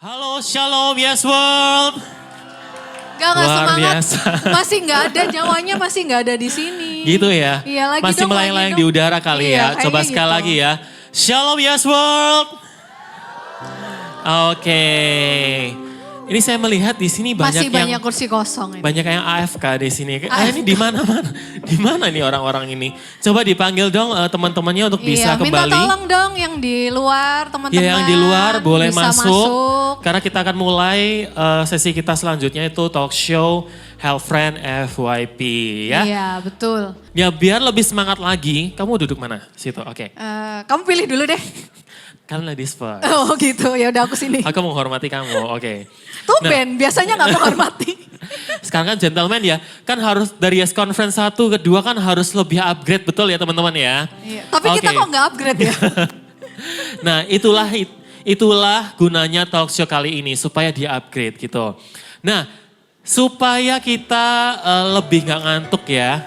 Halo, Shalom, Yes World. Gak Luar semangat, biasa. masih gak ada, nyawanya masih gak ada di sini. Gitu ya? Iya lagi Masih dong, melayang-layang lagi di dong. udara kali Iya, ya. Coba kayaknya sekali gitu. lagi ya. Shalom, Yes World. Oke. Ini saya melihat di sini Masih banyak banyak kursi kosong ini. banyak yang AFK di sini. Ini di mana-mana? Di mana nih orang-orang ini? Coba dipanggil dong teman-temannya untuk bisa Iya, minta kembali. tolong dong yang di luar teman-teman. Ya, yang di luar boleh bisa masuk. Karena kita akan mulai sesi kita selanjutnya itu talk show Health Friend FYP ya. Iya, betul. Ya biar lebih semangat lagi, kamu duduk mana? Situ, oke. Kamu pilih dulu deh. Kan ladies first. Oh gitu, ya udah aku sini. Aku menghormati kamu, oke. Tumben, biasanya gak menghormati. Sekarang kan gentleman ya, kan harus dari Yes Conference 1 ke 2 kan harus lebih upgrade, betul ya teman-teman ya? Iya, tapi kita Oke. kok gak upgrade ya? Nah itulah gunanya talk show kali ini, supaya di-upgrade gitu. Nah, supaya kita lebih gak ngantuk ya,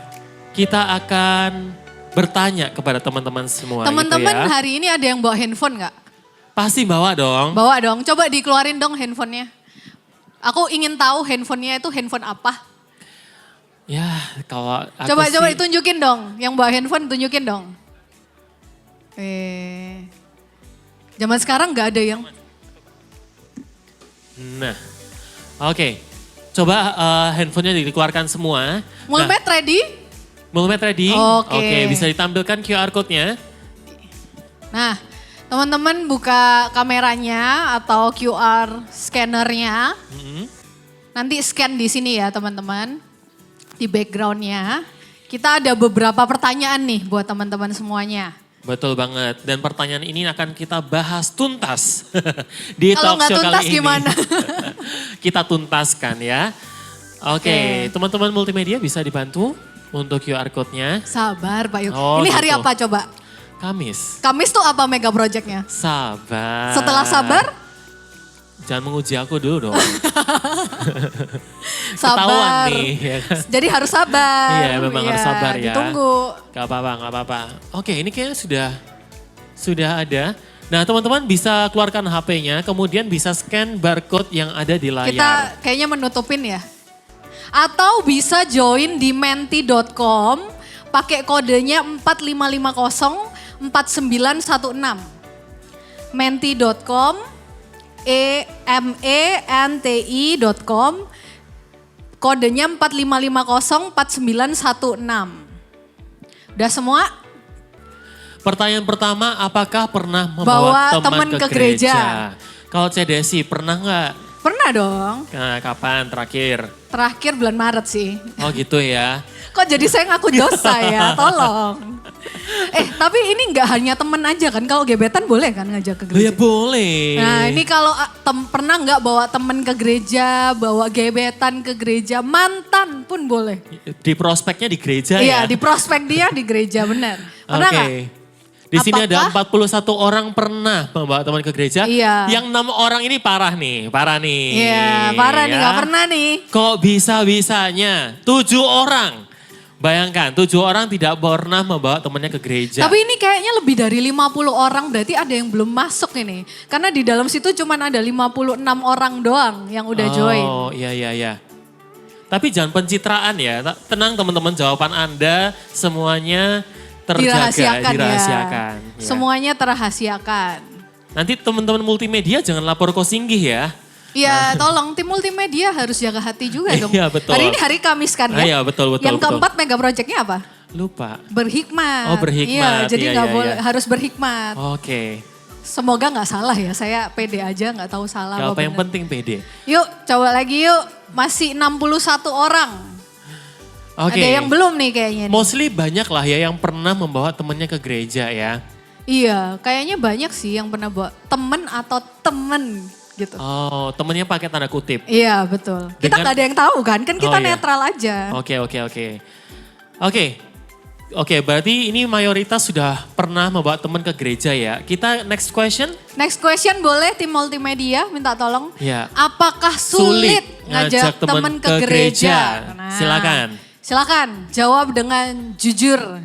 kita akan bertanya kepada teman-teman semua Teman-teman gitu ya. hari ini ada yang bawa handphone gak? Pasti bawa dong. Bawa dong, coba dikeluarin dong handphonenya. Aku ingin tahu handphonenya itu handphone apa. Ya kalau aku Coba sih, ditunjukin dong, yang bawa handphone tunjukin dong. Zaman sekarang nggak ada yang. Nah, oke. Coba handphonenya dikeluarkan semua. Mulmet ready? Mulmet ready? Oke. Bisa ditampilkan QR code-nya. Nah, teman-teman buka kameranya atau QR scannernya. Nanti scan di sini ya teman-teman. Di backgroundnya. Kita ada beberapa pertanyaan nih buat teman-teman semuanya. Betul banget. Dan pertanyaan ini akan kita bahas tuntas di Kalau talk nggak show tuntas kali ini. gimana? Kita tuntaskan ya. Oke, teman-teman multimedia bisa dibantu untuk QR code-nya. Sabar Pak Yuk. Oh, Ini hari gitu. apa coba? Kamis. Kamis tuh apa mega projectnya? Sabar. Setelah sabar? Jangan menguji aku dulu dong. Sabar. Ketahuan nih. Ya kan? Jadi harus sabar. Iya, memang harus sabar ya. Ditunggu. Gak apa-apa, gak apa-apa. Oke, ini kayaknya sudah ada. Nah, teman-teman bisa keluarkan HP-nya, kemudian bisa scan barcode yang ada di layar. Kita kayaknya menutupin ya. Atau bisa join di menti.com pakai kodenya 4550 4916. Menti.com menti.com kodenya 4550 4916. Udah semua? Pertanyaan pertama, apakah pernah Bawa membawa teman teman ke ke gereja? Kalau CDC pernah nggak? Pernah dong. Nah, kapan terakhir? Terakhir bulan Maret sih. Oh gitu ya. Kok jadi saya ngaku dosa ya, tolong. Tapi ini nggak hanya temen aja kan, kalau gebetan boleh kan ngajak ke Loh ya gereja? boleh. Nah ini kalau pernah nggak bawa temen ke gereja, bawa gebetan ke gereja, mantan pun boleh. Di prospeknya di gereja Iya ya? di prospek dia di gereja benar. Pernah Oke. nggak? Di sini ada Apakah- 41 orang pernah membawa teman ke gereja. Iya. Yang 6 orang ini parah nih. Iya parah nih ya. nggak pernah nih. Kok bisa-bisanya 7 orang. Bayangkan 7 orang tidak pernah membawa temannya ke gereja. Tapi ini kayaknya lebih dari 50 orang berarti ada yang belum masuk ini. Karena di dalam situ cuma ada 56 orang doang yang udah join. Oh iya. Tapi jangan pencitraan ya. Tenang teman-teman, jawaban Anda semuanya terjaga, dirahasiakan. Ya. Semuanya terahasiakan. Nanti teman-teman multimedia jangan lapor ke Singgih ya. Iya tolong tim multimedia harus jaga hati juga dong. Iya, betul. Hari ini hari Kamis kan ya. Iya betul. Yang keempat mega projectnya apa? Lupa. Berhikmat. Oh, berhikmat. Iya jadi Iya, nggak iya, boleh iya. harus berhikmat. Oke. Semoga nggak salah ya. Saya pede aja nggak tahu salah Gak apa yang bener. penting pede. Yuk coba lagi yuk. Masih 61 orang. Oke. Ada yang belum nih kayaknya. Nih. Mostly banyak lah ya yang pernah membawa temennya ke gereja ya. Iya kayaknya banyak sih yang pernah bawa temen atau temen gitu. Oh, temennya pakai tanda kutip. Iya betul. Kita Dengan- nggak ada yang tahu kan kita Oh, iya. netral aja. Oke, berarti ini mayoritas sudah pernah membawa teman ke gereja ya. Kita next question. Next question boleh tim multimedia minta tolong. Ya. Apakah sulit ngajak teman ke gereja? Silakan jawab dengan jujur.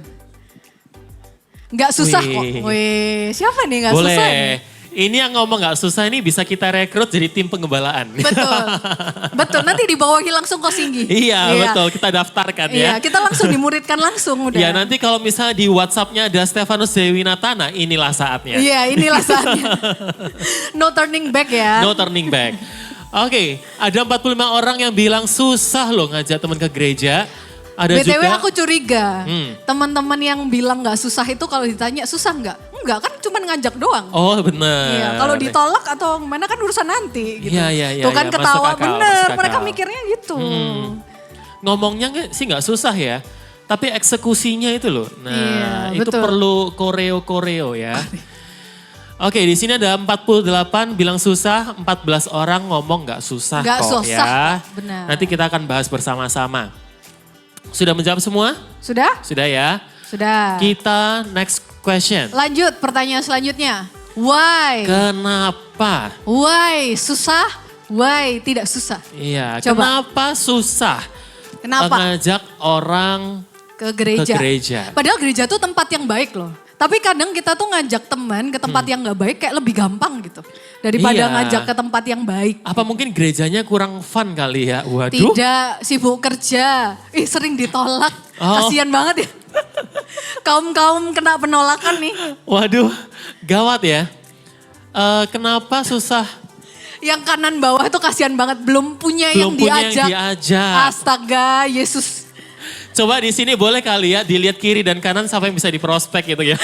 Nggak susah kok. Wih. Wih, siapa nih nggak Boleh. susah? Nih? Ini yang ngomong gak susah ini bisa kita rekrut jadi tim pengembalaan. Betul. Betul, nanti dibawahi langsung ke Singgi. Iya betul, kita daftarkan ya. Iya, kita langsung dimuridkan langsung udah. Ya nanti kalau misalnya di WhatsApp-nya ada Stefanus Dewi Natana, inilah saatnya. Iya, inilah saatnya. No turning back ya. No turning back. Oke, ada 45 orang yang bilang susah loh ngajak teman ke gereja. Ada BTW juga, aku curiga, Hmm. teman-teman yang bilang gak susah itu kalau ditanya susah nggak? Enggak, kan cuma ngajak doang. oh benar. Iya, kalau ditolak atau mana kan urusan nanti gitu. Iya, Tuh kan iya, ketawa, masuk akal, bener, masuk mereka akal. mikirnya gitu. Ngomongnya sih nggak susah ya, tapi eksekusinya itu loh. Nah, Iya, itu betul. perlu koreo ya. Oke, di sini ada 48 bilang susah, 14 orang ngomong nggak susah Nggak kok susah, ya. benar. Nanti kita akan bahas bersama-sama. Sudah menjawab semua? Sudah? Sudah ya. Sudah. Kita next question. Lanjut pertanyaan selanjutnya. Why? Kenapa? Why susah? Why tidak susah? Iya, Coba. kenapa susah Kenapa? ngajak orang Ke gereja. ke gereja? Padahal gereja tuh tempat yang baik loh. Tapi kadang kita tuh ngajak teman ke tempat yang gak baik kayak lebih gampang gitu. Daripada Iya. ngajak ke tempat yang baik. Apa mungkin gerejanya kurang fun kali ya? Waduh. Tidak, sibuk kerja. Ih sering ditolak. Oh. Kasian banget ya. Kaum-kaum kena penolakan nih. Waduh, gawat ya. Kenapa susah? Yang kanan bawah tuh kasihan banget. Belum punya Belum yang punya diajak. yang diajak. Astaga, Yesus. Coba di sini boleh kali ya dilihat kiri dan kanan sampai bisa diprospek gitu ya.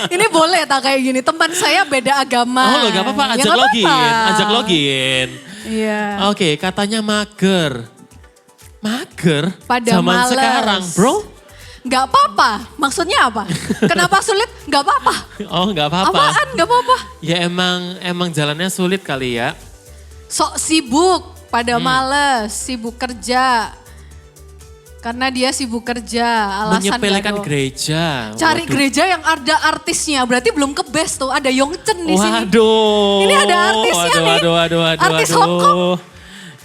ini boleh tak kayak gini. Teman saya beda agama. Oh lo gak apa-apa, Ya, ajak nggak login. apa-apa. Ajak login. Iya. Oke, katanya mager. Mager? Pada Zaman males. sekarang bro? Gak apa-apa. Maksudnya apa? Kenapa sulit? Gak apa-apa. Oh gak apa-apa. Apaan? Gak apa-apa. Ya emang jalannya sulit kali ya. Sok sibuk. Hmm. Pada males. Sibuk kerja. Karena dia sibuk kerja. Alasan Menyepelekan gak ada. gereja. Cari Waduh. gereja yang ada artisnya. Berarti belum ke best tuh. Ada Yongchen di sini. Waduh. Ini ada artisnya nih. Waduh. Artis Hongkong.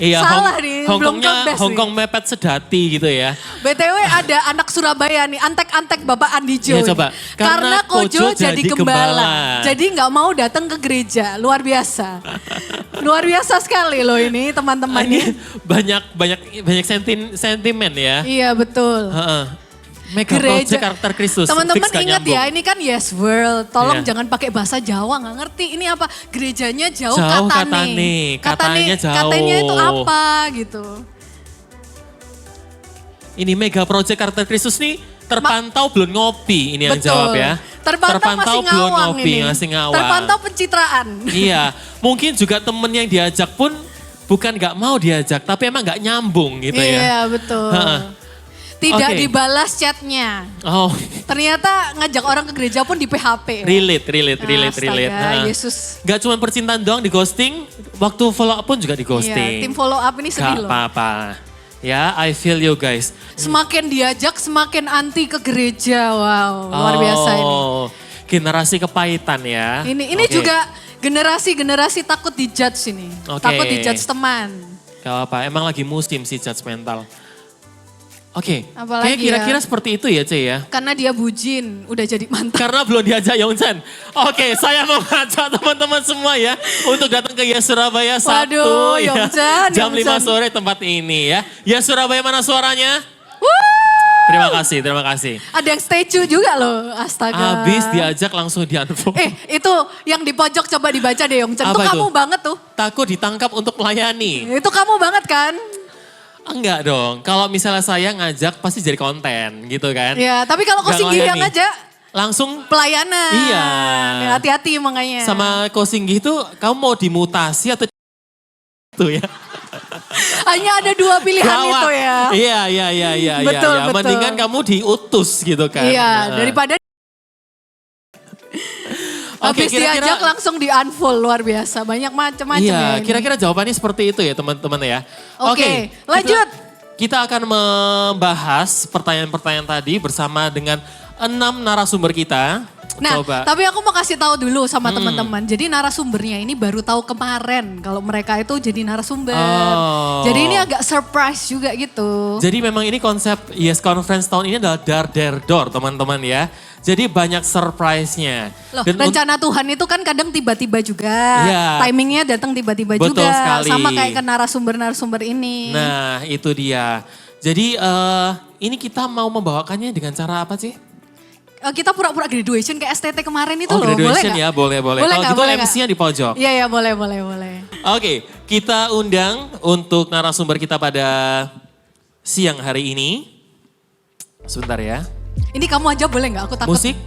Iya, Salah nih, belum ke best nih. Hongkong mepet sedati gitu ya. BTW ada anak Surabaya nih, antek-antek Bapak Andijo. Ya, coba. nih. Karena Karena Kojo Kojo jadi jadi gembala. gembala. Jadi nggak mau datang ke gereja, luar biasa. Luar biasa sekali loh ini teman-teman Ini nih. banyak sentimen ya. Iya betul. Heeh. Mega Gereja. Project karakter Kristus. Teman-teman Fix gak ingat nyambung. ya, ini kan Yes World. Tolong Iya. jangan pakai bahasa Jawa, nggak ngerti. Ini apa? Gerejanya jauh, Jauh katane. katanya jauh. Katanya itu apa gitu. Ini Mega Project karakter Kristus nih terpantau belum ngopi ini yang Betul. jawab ya. Terpantau masih belum ngawang ngopi, ini. masih ngawang. Terpantau pencitraan. Iya, mungkin juga temen yang diajak pun bukan nggak mau diajak, tapi emang nggak nyambung gitu ya. Iya betul. Ha-ha. Tidak Oke. dibalas chatnya. Oh, Ternyata ngajak orang ke gereja pun di PHP. relate. Astaga, Yesus. Gak cuma percintaan doang di ghosting, waktu follow up pun juga di Iya, ghosting. tim follow up ini sedih Gak loh. apa-apa. Ya, I feel you guys. Semakin diajak semakin anti ke gereja. Wow, luar biasa ini. Oh, generasi kepahitan ya. Ini Oke. juga generasi takut dijudge ini. Oke. Takut dijudge teman. Gak apa, emang lagi musim sih judgmental. Oke, Apalagi kayak kira-kira seperti itu ya Ce ya. Karena dia bujin, udah jadi mantan. Karena belum diajak Yongchen. Oke, saya mau ngajak teman-teman semua ya untuk datang ke Yes Surabaya 1 Waduh, ya. Yongchen, Jam 5 Yongchen. sore tempat ini ya. Yes Surabaya mana suaranya? Terima kasih. Ada yang statue juga loh, astaga. Habis diajak langsung di-unfollow. Itu yang di pojok coba dibaca deh Yongchen. Itu Apa itu? kamu banget tuh. Takut ditangkap untuk melayani. Itu kamu banget kan? Enggak dong, kalau misalnya saya ngajak pasti jadi konten gitu kan. Ya, tapi kalau kau Nggak Singgi yang melayani. aja Langsung pelayanan. Iya. Ya, hati-hati makanya. sama Kosinggi itu kamu mau dimutasi atau itu ya. Hanya ada dua pilihan itu ya. Iya. Betul, iya. betul. Mendingan kamu diutus gitu kan. Iya, Heeh. daripada Oke, habis diajak langsung di-unfollow, luar biasa. Banyak macam-macam Iya, ya. ini. kira-kira jawabannya seperti itu ya teman-teman ya. Oke, lanjut. Kita akan membahas pertanyaan-pertanyaan tadi bersama dengan 6 narasumber kita. Nah, Coba. tapi aku mau kasih tahu dulu sama teman-teman. Jadi narasumbernya ini baru tahu kemarin kalau mereka itu jadi narasumber. Oh. Jadi ini agak surprise juga gitu. Jadi memang ini konsep Yes Conference tahun ini adalah Dar Der Dor teman-teman ya. Jadi banyak surprise-nya. Loh, Dan rencana Tuhan itu kan kadang tiba-tiba juga. Iya. Timingnya datang tiba-tiba Betul juga. sekali. Sama kayak ke narasumber-narasumber ini. Nah itu dia. Jadi ini kita mau membawakannya dengan cara apa sih? Kita pura-pura graduation kayak STT kemarin itu loh. Graduation boleh ya, boleh. Boleh Kalau nggak? gitu Boleh nggak? MC-nya di pojok. Iya, boleh. Oke, kita undang untuk narasumber kita pada siang hari ini. Sebentar ya. Ini kamu aja boleh nggak? Aku takut. Musik.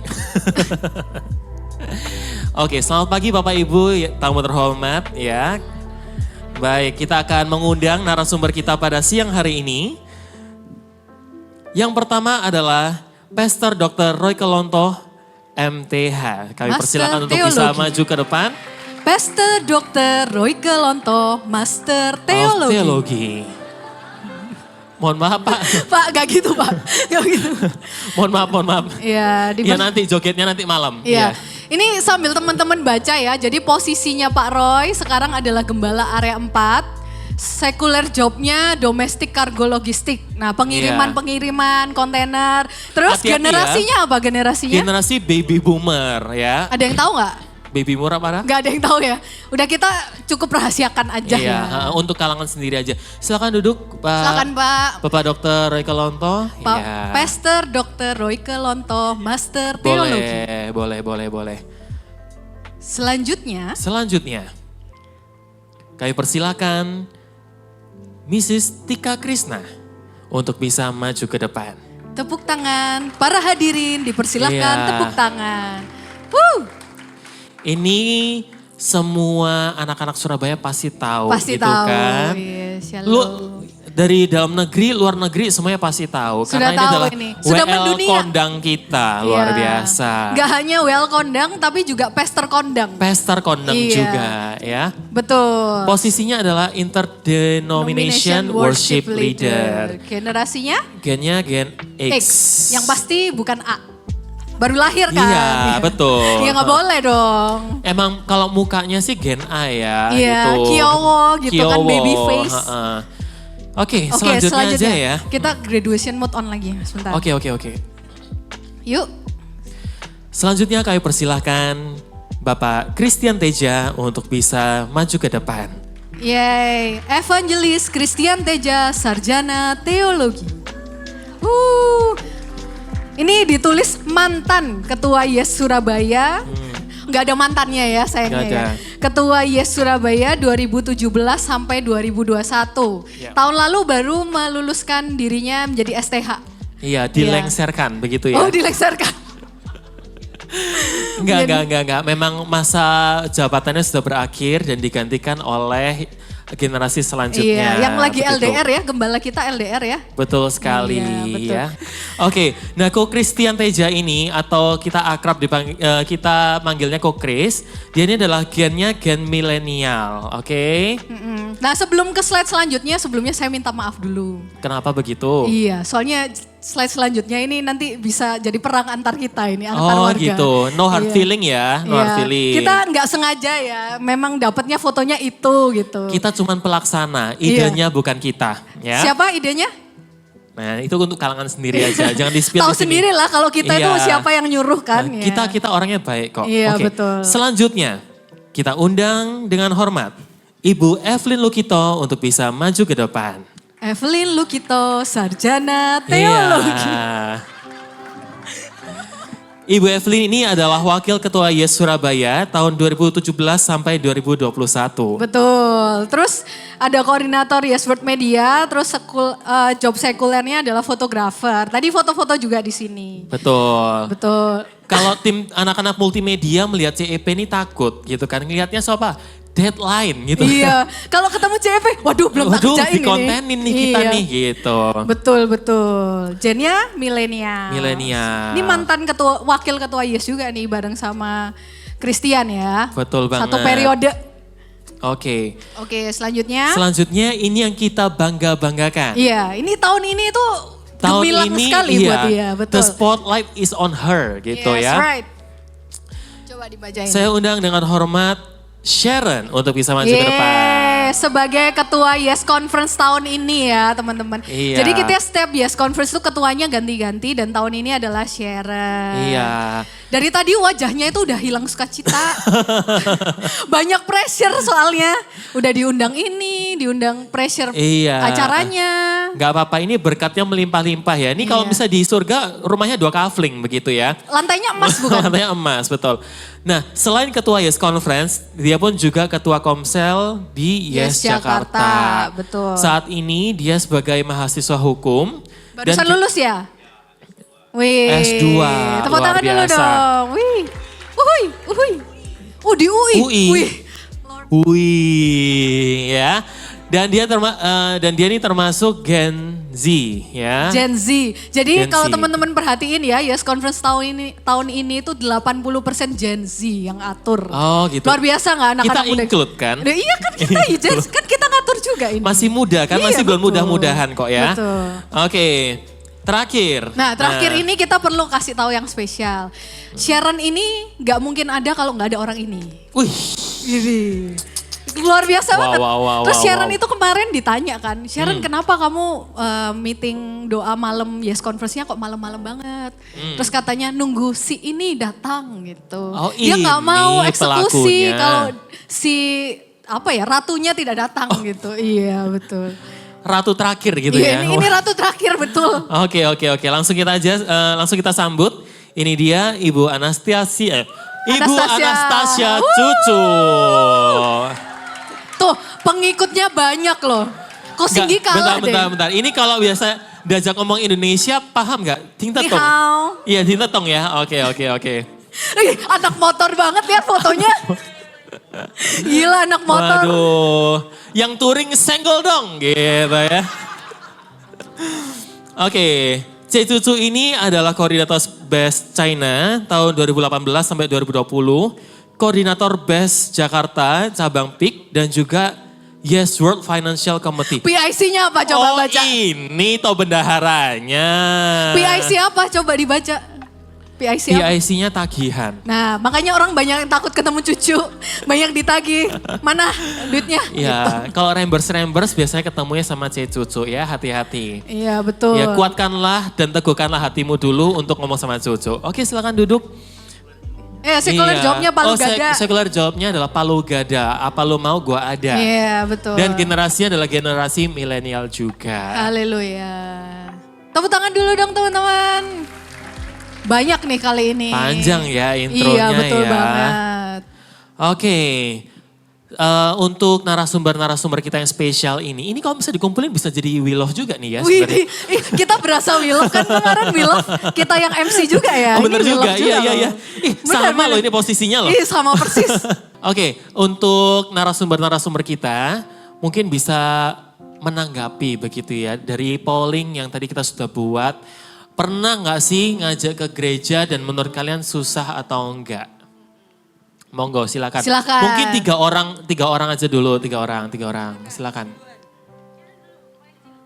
Oke, selamat pagi Bapak Ibu, tamu terhormat ya. Baik, kita akan mengundang narasumber kita pada siang hari ini. Yang pertama adalah Pastor Dr. Roy Kelonto, MTH. Kami Master persilakan untuk Teologi. bisa maju ke depan. Pastor Dr. Roy Kelonto, Master Teologi. Teologi. Mohon maaf Pak. Pak, gak gitu Pak. Gak gitu. mohon maaf. Iya, Ya nanti jogetnya nanti malam. Iya. Ini sambil teman-teman baca ya. Jadi posisinya Pak Roy sekarang adalah gembala area 4. Sekuler jobnya domestik kargo logistik. Nah, pengiriman kontainer. Terus Hati-hati generasinya apa generasinya? Generasi baby boomer ya. Ada yang tahu nggak? Baby boomer apa? Nggak ada yang tahu ya. Udah kita cukup rahasiakan aja Iya, ya. untuk kalangan sendiri aja. Silakan duduk Pak. Silakan Pak. Bapak Dr. Roy Kelonto. Pak Iya. Pastor Dr. Roy Kelonto, Master Teologi. Boleh. Selanjutnya, kami persilakan Mrs. Tika Krisna untuk bisa maju ke depan. tepuk tangan. Para hadirin dipersilahkan Iya. tepuk tangan. Wuh, Ini semua anak-anak Surabaya pasti tahu pasti gitu tahu. kan. Yes, shalom. Lu dari dalam negeri, luar negeri semuanya pasti tahu. Sudah karena ini tahu adalah ini. Sudah WL mendunia. kondang kita, luar Iya. biasa. Gak hanya well kondang tapi juga pester kondang. Pester kondang Iya. juga ya. Betul. Posisinya adalah Interdenomination Worship Leader. Generasinya Gennya Gen X. X. Yang pasti bukan A. Baru lahir kan? Iya, betul. Iya gak boleh dong. Emang kalau mukanya sih Gen A ya. Iya, gitu. Kiowo gitu kan, Kiowo, baby face. heeh. Oke, Oke, selanjutnya aja ya. Kita graduation mode on lagi sebentar. Oke. Yuk. Selanjutnya kami persilahkan Bapak Christian Teja untuk bisa maju ke depan. Yeay, Evangelis Christian Teja, Sarjana Teologi. Ini ditulis mantan Ketua Yes Surabaya. Nggak ada mantannya ya sayangnya Nggak ada. ya. Ketua Yes Surabaya 2017 sampai 2021. Ya. Tahun lalu baru meluluskan dirinya menjadi STH. Iya, dilengserkan begitu ya. Oh, dilengserkan. Enggak. Memang masa jabatannya sudah berakhir dan digantikan oleh generasi selanjutnya. Iya, yang lagi begitu. LDR ya, gembala kita LDR ya. Betul sekali Iya, betul. ya. Oke, nah Ko Christian Teja ini atau kita akrab kita manggilnya Ko Chris, dia ini adalah gennya gen milenial, oke? Mm-mm. Nah sebelum ke slide selanjutnya, sebelumnya saya minta maaf dulu. Kenapa begitu? Iya, soalnya slide selanjutnya ini nanti bisa jadi perang antar kita ini, antar Oh warga. gitu, no hard Iya. feeling ya, no hard Iya. feeling. Kita nggak sengaja ya, memang dapatnya fotonya itu gitu. Kita cuman pelaksana, idenya bukan kita. Ya. Siapa idenya? Nah itu untuk kalangan sendiri aja, jangan di-spill Tahu di sini. sendiri lah kalau kita itu Iya. siapa yang nyuruh kan. Nah, ya. kita orangnya baik kok. Iya, Oke. betul. Selanjutnya kita undang dengan hormat Ibu Evelyn Lukito untuk bisa maju ke depan. Evelyn Lukito, Sarjana Teologi. Iya. Ibu Evelyn ini adalah Wakil Ketua Yes Surabaya tahun 2017 sampai 2021. Betul. Terus ada koordinator Yes World Media, terus job sekulernya adalah fotografer. Tadi foto-foto juga di sini. Betul. Betul. Kalau tim anak-anak multimedia melihat CEP ini takut gitu kan. Ngelihatnya siapa? Deadline gitu. Iya. Kalau ketemu CP, waduh belum tak Waduh, kerjain ini. dikontenin nih kita Iya. nih gitu. Betul. Gennya milenial. Milenial. Ini mantan wakil ketua Yes juga nih bareng sama Christian ya. Betul banget. Satu periode. Oke. Oke, selanjutnya. Selanjutnya ini yang kita bangga-banggakan. Iya, ini tahun ini tuh Tahun gemilang ini sekali iya, buat dia, betul. the spotlight is on her gitu Yes, ya. right. Coba dibacain. Saya undang dengan hormat Sharon untuk bisa maju ke depan. Sebagai ketua Yes Conference tahun ini ya teman-teman. Iya. Jadi kita setiap Yes Conference itu ketuanya ganti-ganti dan tahun ini adalah Sharon. Iya. Dari tadi wajahnya itu udah hilang sukacita. Banyak pressure soalnya. Udah diundang ini, diundang pressure acaranya. Gak apa-apa, ini berkatnya melimpah-limpah ya. Ini kalau bisa di surga rumahnya 2 kafling begitu ya. Lantainya emas bukan? Lantainya emas, betul. Nah, selain ketua Yes Conference, dia pun juga ketua Komsel di Yes Jakarta. Betul. Saat ini dia sebagai mahasiswa hukum. Barusan lulus ya? Wih. S2, Tepuk tangan dulu biasa. dong. Wih. Uhuy. Di UI. Wih. Ya. Dan dia ini termasuk Gen Z ya. Gen Z. Jadi Gen kalau Z. teman-teman perhatiin ya, Yes Conference tahun ini itu 80% Gen Z yang atur. Oh gitu. Luar biasa nggak anak-anak Kita muda? include kan? Nah, iya kan kita Gen Z, kan kita ngatur juga ini. Masih muda kan, Iya, masih belum betul. mudah-mudahan kok ya. Betul. Oke, terakhir. Nah terakhir ini kita perlu kasih tahu yang spesial. Sharon ini nggak mungkin ada kalau nggak ada orang ini. Wih, Ini. Luar biasa banget. Terus Sharon wow. itu kemarin ditanya kan, Sharon kenapa kamu meeting doa malam Yes Conference-nya kok malam-malam banget. Terus katanya nunggu si ini datang gitu. Oh, Dia nggak ini mau eksekusi pelakunya. kalau si ratunya tidak datang gitu. Iya betul. ratu terakhir gitu Iya, ya. ini ratu terakhir betul. Oke. Langsung kita sambut. Ini dia Ibu Anastasia. Ibu Anastasia Cucu. Tuh pengikutnya banyak loh. Kok Singgi kalah deh. Bentar. Ini kalau biasa diajak ngomong Indonesia paham gak? Ting tetong. Ni hao. Iya, ting tetong ya. Oke. Ih, anak motor banget lihat fotonya. Gila anak motor. Waduh, yang touring senggol dong gitu ya. Oke, C Cucu ini adalah koordinator Best China tahun 2018 sampai 2020. Koordinator Best Jakarta, cabang PIK dan juga Yes World Financial Committee. PIC-nya apa coba baca? Ini toh bendaharanya. PIC apa coba dibaca? PIC apa? PIC-nya tagihan. Nah makanya orang banyak yang takut ketemu cucu. Banyak ditagih. Mana duitnya? Iya, kalau rembers biasanya ketemunya sama C Cucu ya, hati-hati. Iya betul. Ya kuatkanlah dan teguhkanlah hatimu dulu untuk ngomong sama Cucu. Oke silakan duduk. Sekuler jawabnya palu gada. Sekuler jawabnya adalah palu gada. Apa lu mau gua ada. Iya betul. Dan generasinya adalah generasi milenial juga. Haleluya. Tepuk tangan dulu dong teman-teman. Banyak nih kali ini. Panjang ya intronya iya, betul ya. banget. Oke. Untuk narasumber kita yang spesial ini kalau bisa dikumpulin bisa jadi We Love juga nih ya sebenarnya. Kita berasa We Love kan kemarin We Love kita yang MC juga ya. Oh bener Ini We juga, Love iya. Sama bener. loh ini posisinya loh. Ih sama persis. Oke, untuk narasumber kita mungkin bisa menanggapi begitu ya. Dari polling yang tadi kita sudah buat, pernah nggak sih ngajak ke gereja dan menurut kalian susah atau enggak? Monggo silakan. Mungkin tiga orang aja dulu, tiga orang, silakan.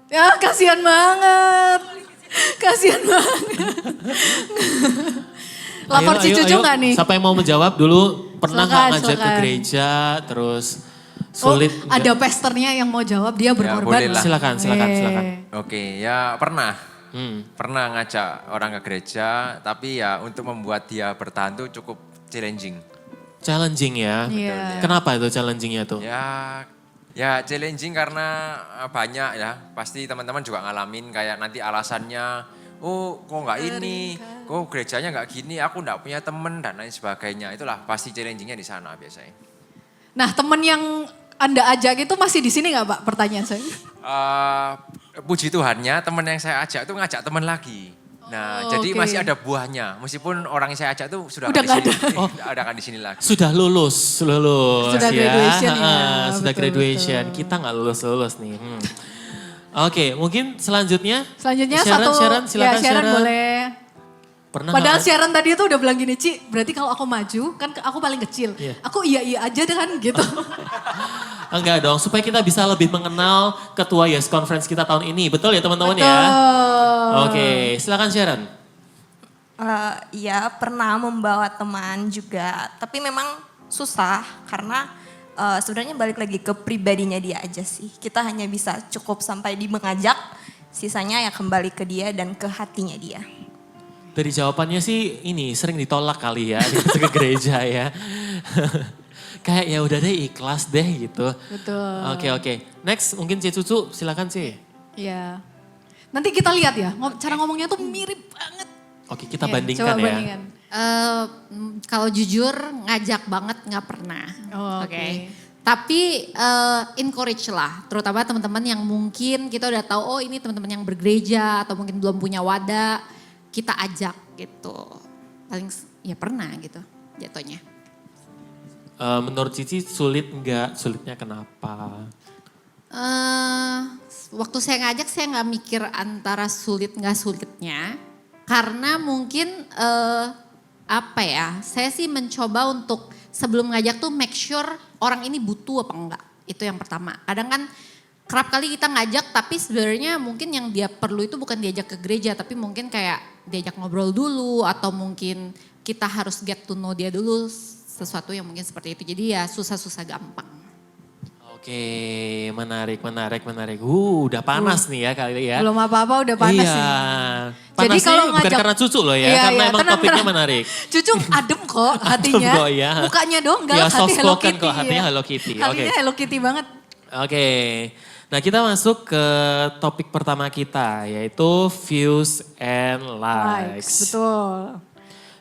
Ya kasihan banget. Lapor si Cucu nggak nih? Siapa yang mau menjawab dulu? Pernah nggak ngajak ke gereja terus sulit? Ada pesternya yang mau jawab dia berkorban. boleh lah. Silakan. Oke, ya pernah. Pernah ngajak orang ke gereja, tapi ya untuk membuat dia bertahan tuh cukup challenging. Challenging ya. Iya. Kenapa itu challengingnya tuh? Ya challenging karena banyak ya. Pasti teman-teman juga ngalamin kayak nanti alasannya, oh kok nggak ini, kok gerejanya nggak gini, aku nggak punya temen dan lain sebagainya. Itulah pasti challengingnya di sana biasanya. Nah temen yang Anda ajak itu masih di sini nggak Pak pertanyaan saya? Puji Tuhannya temen yang saya ajak itu ngajak temen lagi. Nah, jadi oke. masih ada buahnya. Meskipun orang yang saya ajak itu sudah Udah nggak di nggak sini. Udah akan di sini lagi. Sudah lulus Sudah ya. graduation ya, Sudah betul, graduation. betul. Kita nggak lulus nih. Oke, mungkin selanjutnya. Selanjutnya Sharon, silakan ya Sharon boleh. Pernah Padahal nggak? Sharon tadi itu udah bilang gini, Ci, berarti kalau aku maju, kan aku paling kecil. Iya. Aku iya aja deh kan gitu. Enggak dong, supaya kita bisa lebih mengenal ketua Yes Conference kita tahun ini. Betul ya teman-teman ya? Betul. Oke, silakan Sharon. Ya pernah membawa teman juga, tapi memang susah karena sebenarnya balik lagi ke pribadinya dia aja sih. Kita hanya bisa cukup sampai di mengajak, sisanya ya kembali ke dia dan ke hatinya dia. Dari jawabannya sih ini sering ditolak kali ya ke gereja ya. Kayak ya udah deh ikhlas deh gitu. Betul. Oke. Next mungkin C Cucu silakan C. Iya. Nanti kita lihat ya, cara ngomongnya tuh mirip banget. Oke kita Iya, bandingkan coba ya. bandingkan. Kalau jujur ngajak banget nggak pernah. Oh, oke. Tapi encourage lah, terutama teman-teman yang mungkin kita udah tahu oh ini teman-teman yang bergereja atau mungkin belum punya wadah, kita ajak gitu. Paling ya pernah gitu jatuhnya. Menurut Cici sulit nggak? Sulitnya kenapa? Waktu saya ngajak saya nggak mikir antara sulit nggak sulitnya. Karena mungkin apa ya, saya sih mencoba untuk sebelum ngajak tuh make sure orang ini butuh apa enggak. Itu yang pertama. Kadang kan kerap kali kita ngajak tapi sebenarnya mungkin yang dia perlu itu bukan diajak ke gereja. Tapi mungkin kayak diajak ngobrol dulu atau mungkin kita harus get to know dia dulu. Sesuatu yang mungkin seperti itu. Jadi ya susah-susah gampang. Oke, menarik. Udah panas nih ya kali ya. Belum apa-apa udah panas iya. nih. Panasnya Jadi kalau bukan ngajak- karena Cucu loh ya, Iya, karena iya, emang tenang, topiknya tenang. menarik. Cucu adem kok hatinya. kok ya. Mukanya dong Ya, galak, soft hati Hello spoken Kitty. kok, hatinya ya. Hello Kitty, Hatinya oke. Hello Kitty banget. Oke, nah kita masuk ke topik pertama kita yaitu views and likes. Betul.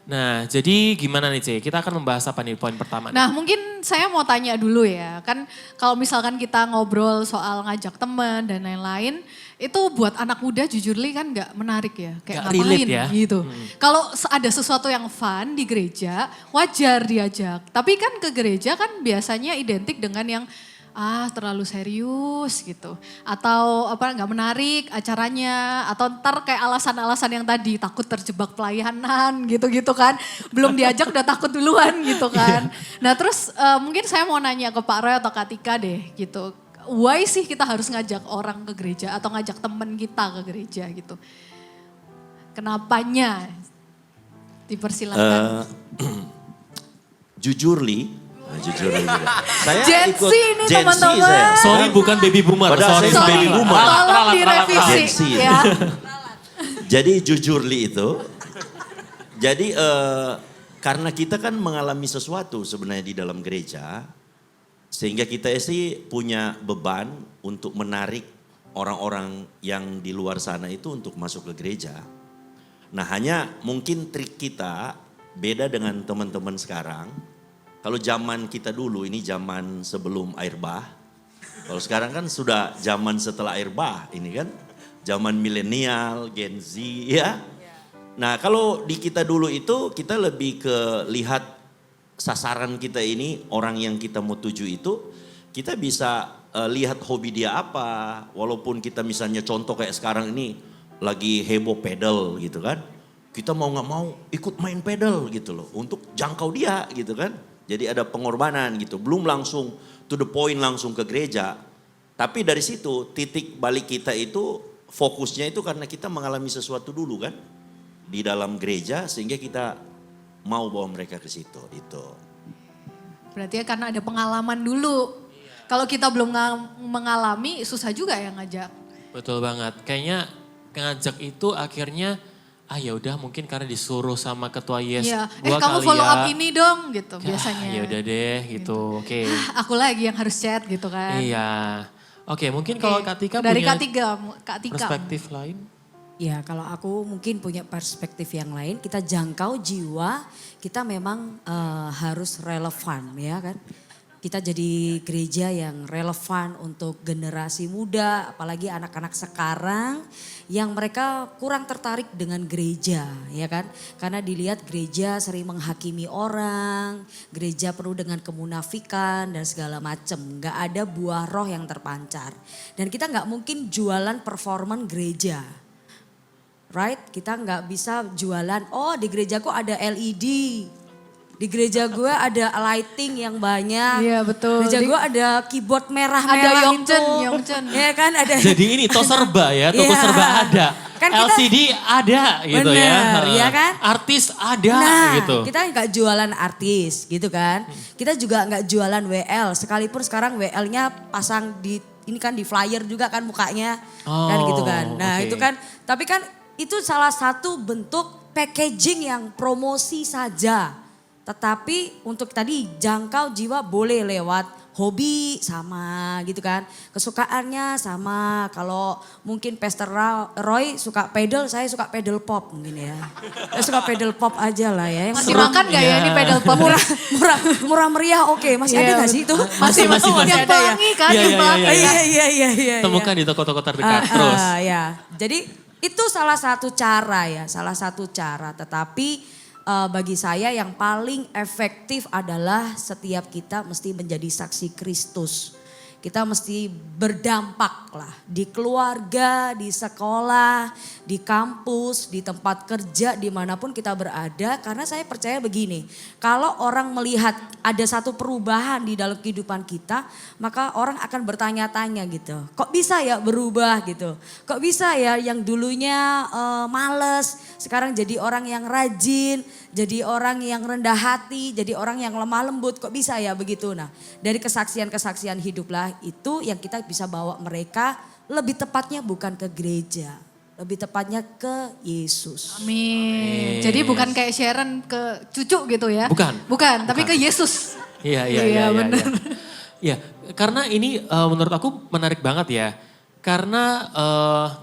Nah jadi gimana nih C, kita akan membahas apa nih poin pertama? Nah mungkin saya mau tanya dulu ya, kan kalau misalkan kita ngobrol soal ngajak teman dan lain-lain, itu buat anak muda jujur li kan gak menarik ya, kayak Nggak relate ya. gitu. Kalau ada sesuatu yang fun di gereja, wajar diajak. Tapi kan ke gereja kan biasanya identik dengan yang terlalu serius gitu. Atau apa nggak menarik acaranya. Atau ntar kayak alasan-alasan yang tadi takut terjebak pelayanan gitu-gitu kan. Belum diajak udah takut duluan gitu kan. Nah terus mungkin saya mau nanya ke Pak Roy atau Kak Tika deh gitu. Why sih kita harus ngajak orang ke gereja atau ngajak temen kita ke gereja gitu. Kenapanya? Dipersilakan. Jujur Li. Jujur Li. Saya Gen Z ini Gen Z teman-teman. saya. Sorry bukan baby boomer, Padahal sorry, saya baby baby boomer. boomer. Tolong direvisi Gen Z. ya. Jadi jujur Li itu, jadi karena kita kan mengalami sesuatu sebenarnya di dalam gereja, sehingga kita sih punya beban untuk menarik orang-orang yang di luar sana itu untuk masuk ke gereja. Nah hanya mungkin trik kita beda dengan teman-teman sekarang. Kalau zaman kita dulu ini zaman sebelum air bah. Kalau sekarang kan sudah zaman setelah air bah ini kan. Zaman milenial, Gen Z ya. Nah kalau di kita dulu itu kita lebih ke lihat sasaran kita ini, orang yang kita mau tuju itu. Kita bisa lihat hobi dia apa. Walaupun kita misalnya contoh kayak sekarang ini lagi heboh pedal gitu kan. Kita mau gak mau ikut main pedal gitu loh. Untuk jangkau dia gitu kan. Jadi ada pengorbanan gitu. Belum langsung to the point langsung ke gereja. Tapi dari situ titik balik kita itu fokusnya itu karena kita mengalami sesuatu dulu kan. Di dalam gereja sehingga kita mau bawa mereka ke situ itu. Berarti ya karena ada pengalaman dulu. Kalau kita belum mengalami susah juga ya ngajak. Betul banget, kayaknya ngajak itu akhirnya ya udah mungkin karena disuruh sama ketua Yes. Iya, Gua kamu kali follow ya. up ini dong gitu biasanya. Ya udah deh gitu, oke. Aku lagi yang harus chat gitu kan. Iya, oke mungkin Oke, kalau Kak Tika dari punya Kak Tika. perspektif lain. Ya kalau aku mungkin punya perspektif yang lain, kita jangkau jiwa, kita memang harus relevan ya kan. Kita jadi gereja yang relevan untuk generasi muda, apalagi anak-anak sekarang yang mereka kurang tertarik dengan gereja ya kan. Karena dilihat gereja sering menghakimi orang, gereja penuh dengan kemunafikan dan segala macam. Gak ada buah roh yang terpancar. Dan kita gak mungkin jualan performan gereja. Right? Kita nggak bisa jualan, oh di gerejaku ada LED. Di gereja gue ada lighting yang banyak. Iya betul. Gereja gue ada keyboard merah-merah Ada Yongchen, itu. Yongchen. Ya kan ada. Jadi ini toko serba ya, toko Iya. serba ada. Kan kita, LCD ada gitu ya. Bener, ya kan? Artis ada nah, gitu. kita nggak jualan artis gitu kan. Kita juga nggak jualan WL. Sekalipun sekarang WL-nya pasang di, ini kan di flyer juga kan mukanya. Kan gitu kan. Nah oke. itu kan, tapi kan itu salah satu bentuk packaging yang promosi saja. Tetapi untuk tadi jangkau jiwa boleh lewat hobi sama gitu kan. Kesukaannya sama. Kalau mungkin Pastor Roy suka pedal, saya suka pedal pop mungkin ya. Saya suka pedal pop aja lah ya. Yang Masih makan gak ya ini pedal pop? murah meriah oke. Masih ada gak sih itu? Masih Yang ada ya. pelangi kan, Iya, yang iya, pelangi iya, kan. Iya. Temukan di toko-toko terdekat terus. Ya. Jadi itu salah satu cara ya, salah satu cara. Tetapi bagi saya yang paling efektif adalah setiap kita mesti menjadi saksi Kristus. Kita mesti berdampak lah di keluarga, di sekolah, di kampus, di tempat kerja, dimanapun kita berada. Karena saya percaya begini, kalau orang melihat ada satu perubahan di dalam kehidupan kita, maka orang akan bertanya-tanya gitu. Kok bisa ya berubah gitu? Kok bisa ya yang dulunya males, sekarang jadi orang yang rajin, jadi orang yang rendah hati, jadi orang yang lemah lembut. Kok bisa ya begitu? Nah dari kesaksian-kesaksian hiduplah itu yang kita bisa bawa mereka, lebih tepatnya bukan ke gereja, lebih tepatnya ke Yesus. Amin. Jadi bukan kayak Sharon ke cucu gitu ya? Bukan. Tapi ke Yesus. Iya, benar. Ya, karena ini menurut aku menarik banget ya. Karena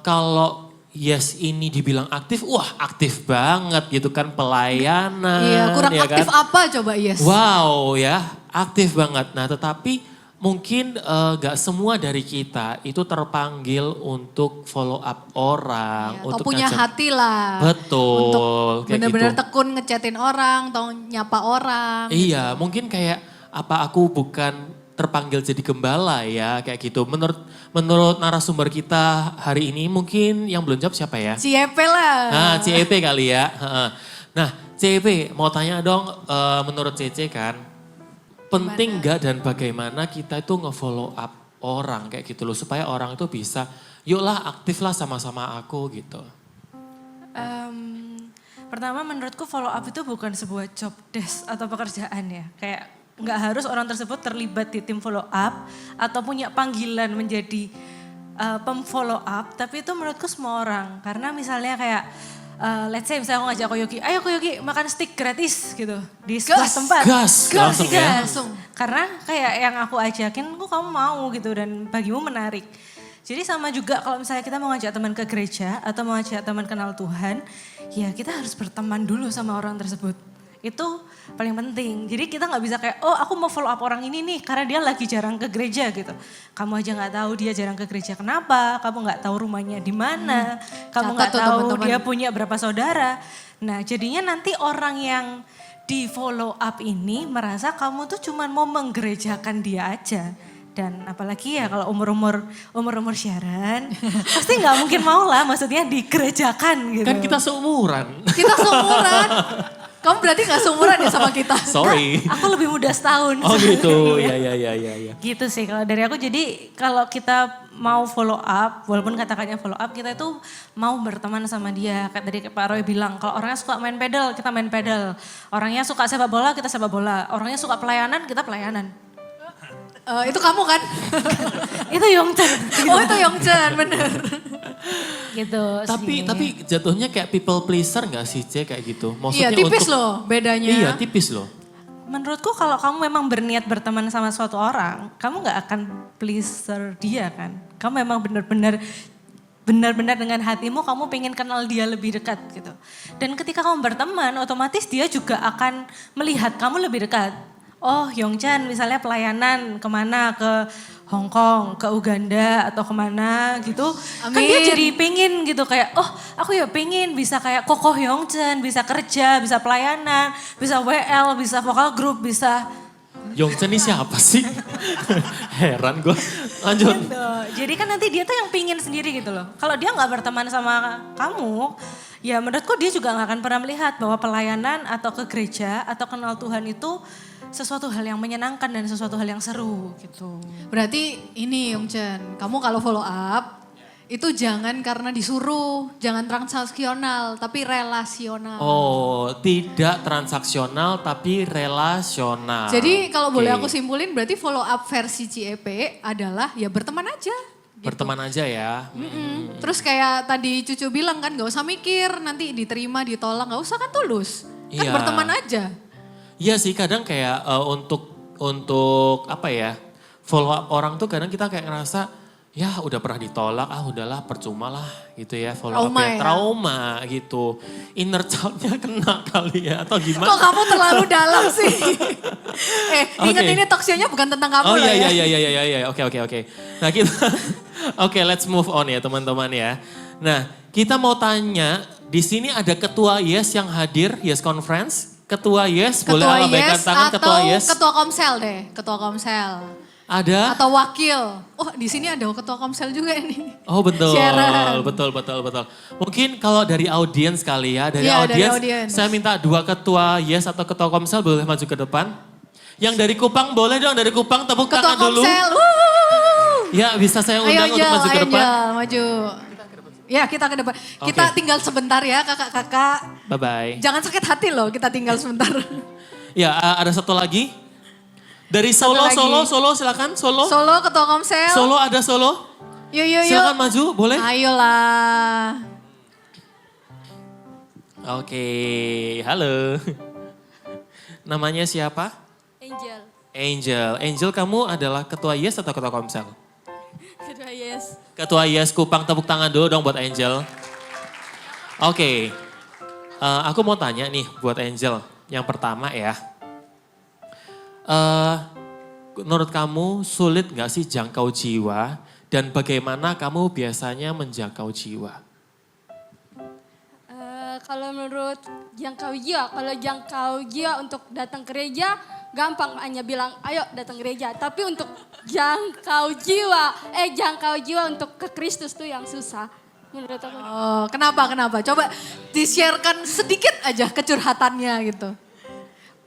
kalau Yes ini dibilang aktif, wah aktif banget gitu kan, pelayanan. Iya, kurang ya aktif kan? apa coba Yes? Wow ya, aktif banget. Nah tetapi mungkin gak semua dari kita itu terpanggil untuk follow up orang. Atau untuk punya ngajak- hati lah. Betul, Untuk kayak benar-benar gitu. tekun ngechatin orang atau nyapa orang. Iya, mungkin kayak apa aku bukan terpanggil jadi gembala ya, kayak gitu. Menurut narasumber kita hari ini mungkin yang belum jawab siapa ya? CEP lah. Nah, CEP kali ya. Heeh. Nah, CEP mau tanya dong, menurut CC kan, penting nggak dan bagaimana kita itu nge-follow up orang kayak gitu loh, supaya orang itu bisa, yuklah aktiflah sama-sama aku gitu. Pertama menurutku follow up itu bukan sebuah job desk atau pekerjaan ya. Kayak nggak harus orang tersebut terlibat di tim follow up atau punya panggilan menjadi pem-follow up. Tapi itu menurutku semua orang. Karena misalnya kayak let's say misalnya aku ngajak Koyogi, ayo Koyogi makan steak gratis gitu. Di sebuah tempat. Gas, langsung ya. Langsung. Karena kayak yang aku ajakin kok kamu mau gitu dan bagimu menarik. Jadi sama juga kalau misalnya kita mau ngajak teman ke gereja atau mau ngajak teman kenal Tuhan, ya kita harus berteman dulu sama orang tersebut. Itu paling penting. Jadi kita nggak bisa kayak, oh aku mau follow up orang ini nih karena dia lagi jarang ke gereja gitu. Kamu aja nggak tahu dia jarang ke gereja kenapa, kamu nggak tahu rumahnya di mana, kamu nggak Catat tuh, tahu teman-teman. dia punya berapa saudara. Nah jadinya nanti orang yang di follow up ini merasa kamu tuh cuman mau menggerejakan dia aja. Dan apalagi ya kalau umur-umur Sharon, pasti nggak mungkin mau lah maksudnya digerejakan gitu. Kan kita seumuran. Kita seumuran. Kamu berarti gak seumuran ya sama kita? Sorry. Aku lebih muda setahun. Oh gitu, sebenarnya. ya. Gitu sih kalau dari aku. Jadi kalau kita mau follow up, walaupun kata-katanya follow up, kita itu mau berteman sama dia. Kayak tadi Pak Roy bilang, kalau orangnya suka main pedal, kita main pedal. Orangnya suka sepak bola, kita sepak bola. Orangnya suka pelayanan, kita pelayanan. Itu kamu kan? Itu Yongchan. Oh itu Yongchan, bener. Gitu sih. Tapi jatuhnya kayak people pleaser gak sih C kayak gitu? Iya tipis loh bedanya. Iya tipis loh. Menurutku kalau kamu memang berniat berteman sama suatu orang, kamu gak akan pleaser dia kan. Kamu memang benar-benar dengan hatimu kamu pengen kenal dia lebih dekat gitu. Dan ketika kamu berteman otomatis dia juga akan melihat kamu lebih dekat. Oh Yongchan misalnya pelayanan kemana, ke Hong Kong, ke Uganda atau kemana gitu. Kan dia Amin. jadi pengen gitu kayak oh aku ya pengen bisa kayak Kokoh Yongchan, bisa kerja, bisa pelayanan, bisa WL, bisa vokal group, bisa Yongchan ini siapa sih? Heran gue. Lanjut. gitu. Jadi kan nanti dia tuh yang pingin sendiri gitu loh. Kalau dia nggak berteman sama kamu, ya menurutku dia juga nggak akan pernah melihat bahwa pelayanan atau ke gereja atau kenal Tuhan itu sesuatu hal yang menyenangkan dan sesuatu hal yang seru gitu. Berarti ini Yongchan, kamu kalau follow up itu jangan karena disuruh, jangan transaksional, tapi relasional. Oh, tidak transaksional tapi relasional. Jadi kalau boleh Oke. aku simpulin berarti follow up versi CEP adalah ya berteman aja. Gitu. Berteman aja ya. Terus kayak tadi Cucu bilang kan gak usah mikir nanti diterima ditolak, gak usah kan tulus. Kan Iya. berteman aja. Iya sih kadang kayak untuk apa ya, follow up orang tuh kadang kita kayak ngerasa ya udah pernah ditolak, udahlah percuma lah gitu ya follow up Trauma ya. ya? Trauma gitu. Inner child-nya kena kali ya atau gimana? Kok kamu terlalu dalam sih? Ingat Oke. ini talk show-nya bukan tentang kamu Oh loh iya ya. iya. Oke. Nah kita, oke let's move on ya teman-teman ya. Nah kita mau tanya, di sini ada ketua Yes yang hadir, Yes Conference. Ketua Yes, boleh Ketua lambaikan Yes tangan atau ketua Yes. ketua Komsel deh, ketua Komsel. Ada? Atau wakil. Oh di sini ada ketua Komsel juga nih. Oh betul, Sharon. betul. Mungkin kalau dari audiens kali ya, dari Iya, dari audiens audiens. saya minta 2 ketua Yes atau ketua Komsel boleh maju ke depan. Yang dari Kupang boleh dong, dari Kupang tepuk Ketua tangan dulu. Komsel. Wuh. Ya bisa saya Ayo undang untuk maju ke depan. maju. Ya kita ke depan. Kita tinggal sebentar ya kakak-kakak. Bye-bye. Jangan sakit hati loh kita tinggal sebentar. Ya ada satu lagi. Dari Solo, lagi. Solo silakan Solo. Solo ketua Komsel. Solo ada Solo. Yuk. Silakan maju, boleh? Ayolah. Oke, halo. Namanya siapa? Angel, Angel, kamu adalah ketua Yes atau ketua Komsel? kedua Yes. Ketua Yes Kupang, tepuk tangan dulu dong buat Angel. Oke, aku mau tanya nih buat Angel. Yang pertama ya, menurut kamu sulit gak sih jangkau jiwa? Dan bagaimana kamu biasanya menjangkau jiwa? Kalau menurut kalau jangkau jiwa untuk datang ke gereja, gampang hanya bilang ayo datang gereja. Tapi untuk jangkau jiwa untuk ke Kristus tuh yang susah. Menurut aku. Oh, kenapa? Coba di-sharekan sedikit aja kecurhatannya gitu.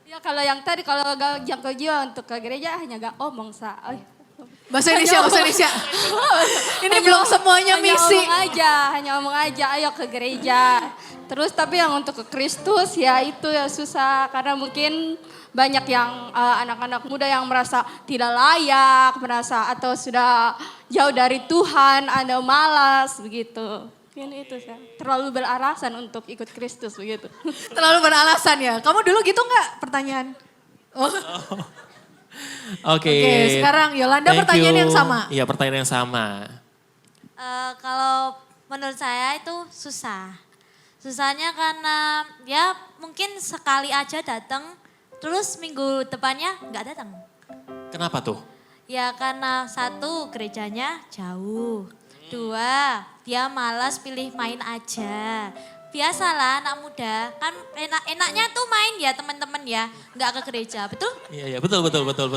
Ya kalau yang tadi kalau jangkau jiwa untuk ke gereja hanya gak omong Bahasa Indonesia. Ini belum semuanya misi. Hanya omong aja, ayo ke gereja. Terus tapi yang untuk ke Kristus ya itu ya susah karena mungkin banyak yang anak-anak muda yang merasa tidak layak, merasa atau sudah jauh dari Tuhan, ada malas begitu. Mungkin itu sih. Terlalu beralasan untuk ikut Kristus begitu. Terlalu beralasan ya. Kamu dulu gitu nggak pertanyaan? Oh. Oke, Sekarang Yolanda thank pertanyaan you. yang sama. Iya pertanyaan yang sama. Kalau menurut saya itu susah. Susahnya karena ya mungkin sekali aja datang, terus minggu depannya nggak datang. Kenapa tuh? Ya karena 1 gerejanya jauh, 2 dia malas pilih main aja. Biasalah anak muda kan enaknya tuh main ya teman-teman ya, nggak ke gereja, betul? Iya betul.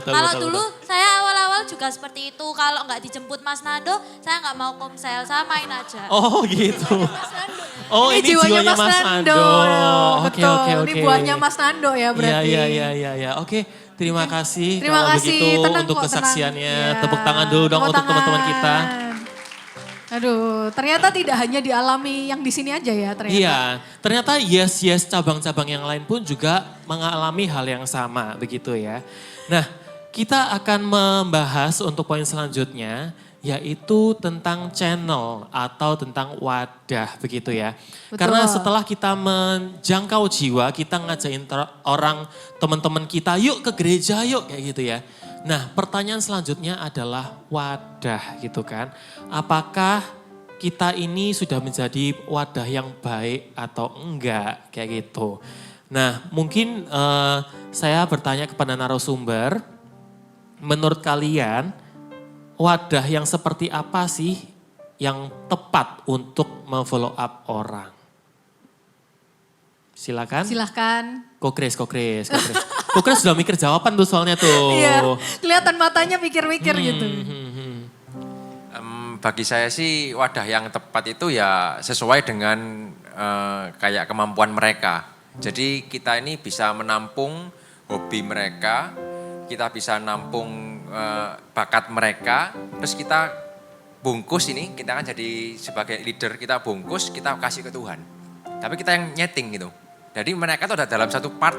Kalau dulu saya awal-awal juga seperti itu, kalau nggak dijemput Mas Nando, saya nggak mau komsel, saya main aja. Oh gitu. Oh ini jiwanya Mas Nando. Betul, Oke. ini buahnya Mas Nando ya berarti. Iya. Oke, terima kasih. Terima kalau kasih, begitu tenang untuk kok, kesaksiannya. tenang. Iya, Tepuk tangan dulu dong tepuk untuk teman-teman tangan. kita. Aduh, ternyata tidak hanya dialami yang di sini aja ya ternyata. Iya, ternyata yes cabang-cabang yang lain pun juga mengalami hal yang sama begitu ya. Nah, kita akan membahas untuk poin selanjutnya yaitu tentang channel atau tentang wadah begitu ya. Betul. Karena setelah kita menjangkau jiwa, kita ngajain orang teman-teman kita yuk ke gereja yuk kayak gitu ya. Nah, pertanyaan selanjutnya adalah wadah gitu kan. Apakah kita ini sudah menjadi wadah yang baik atau enggak kayak gitu. Nah, mungkin saya bertanya kepada narasumber, menurut kalian wadah yang seperti apa sih yang tepat untuk memfollow up orang? Silakan. Silahkan. Kokres. Kokres sudah mikir jawaban tuh soalnya tuh. Iya, kelihatan matanya mikir-mikir gitu. Bagi saya sih wadah yang tepat itu ya sesuai dengan kayak kemampuan mereka. Jadi kita ini bisa menampung hobi mereka, kita bisa nampung bakat mereka, terus kita bungkus ini, kita kan jadi sebagai leader, kita bungkus, kita kasih ke Tuhan. Tapi kita yang nyeting gitu. Jadi mereka tuh ada dalam satu part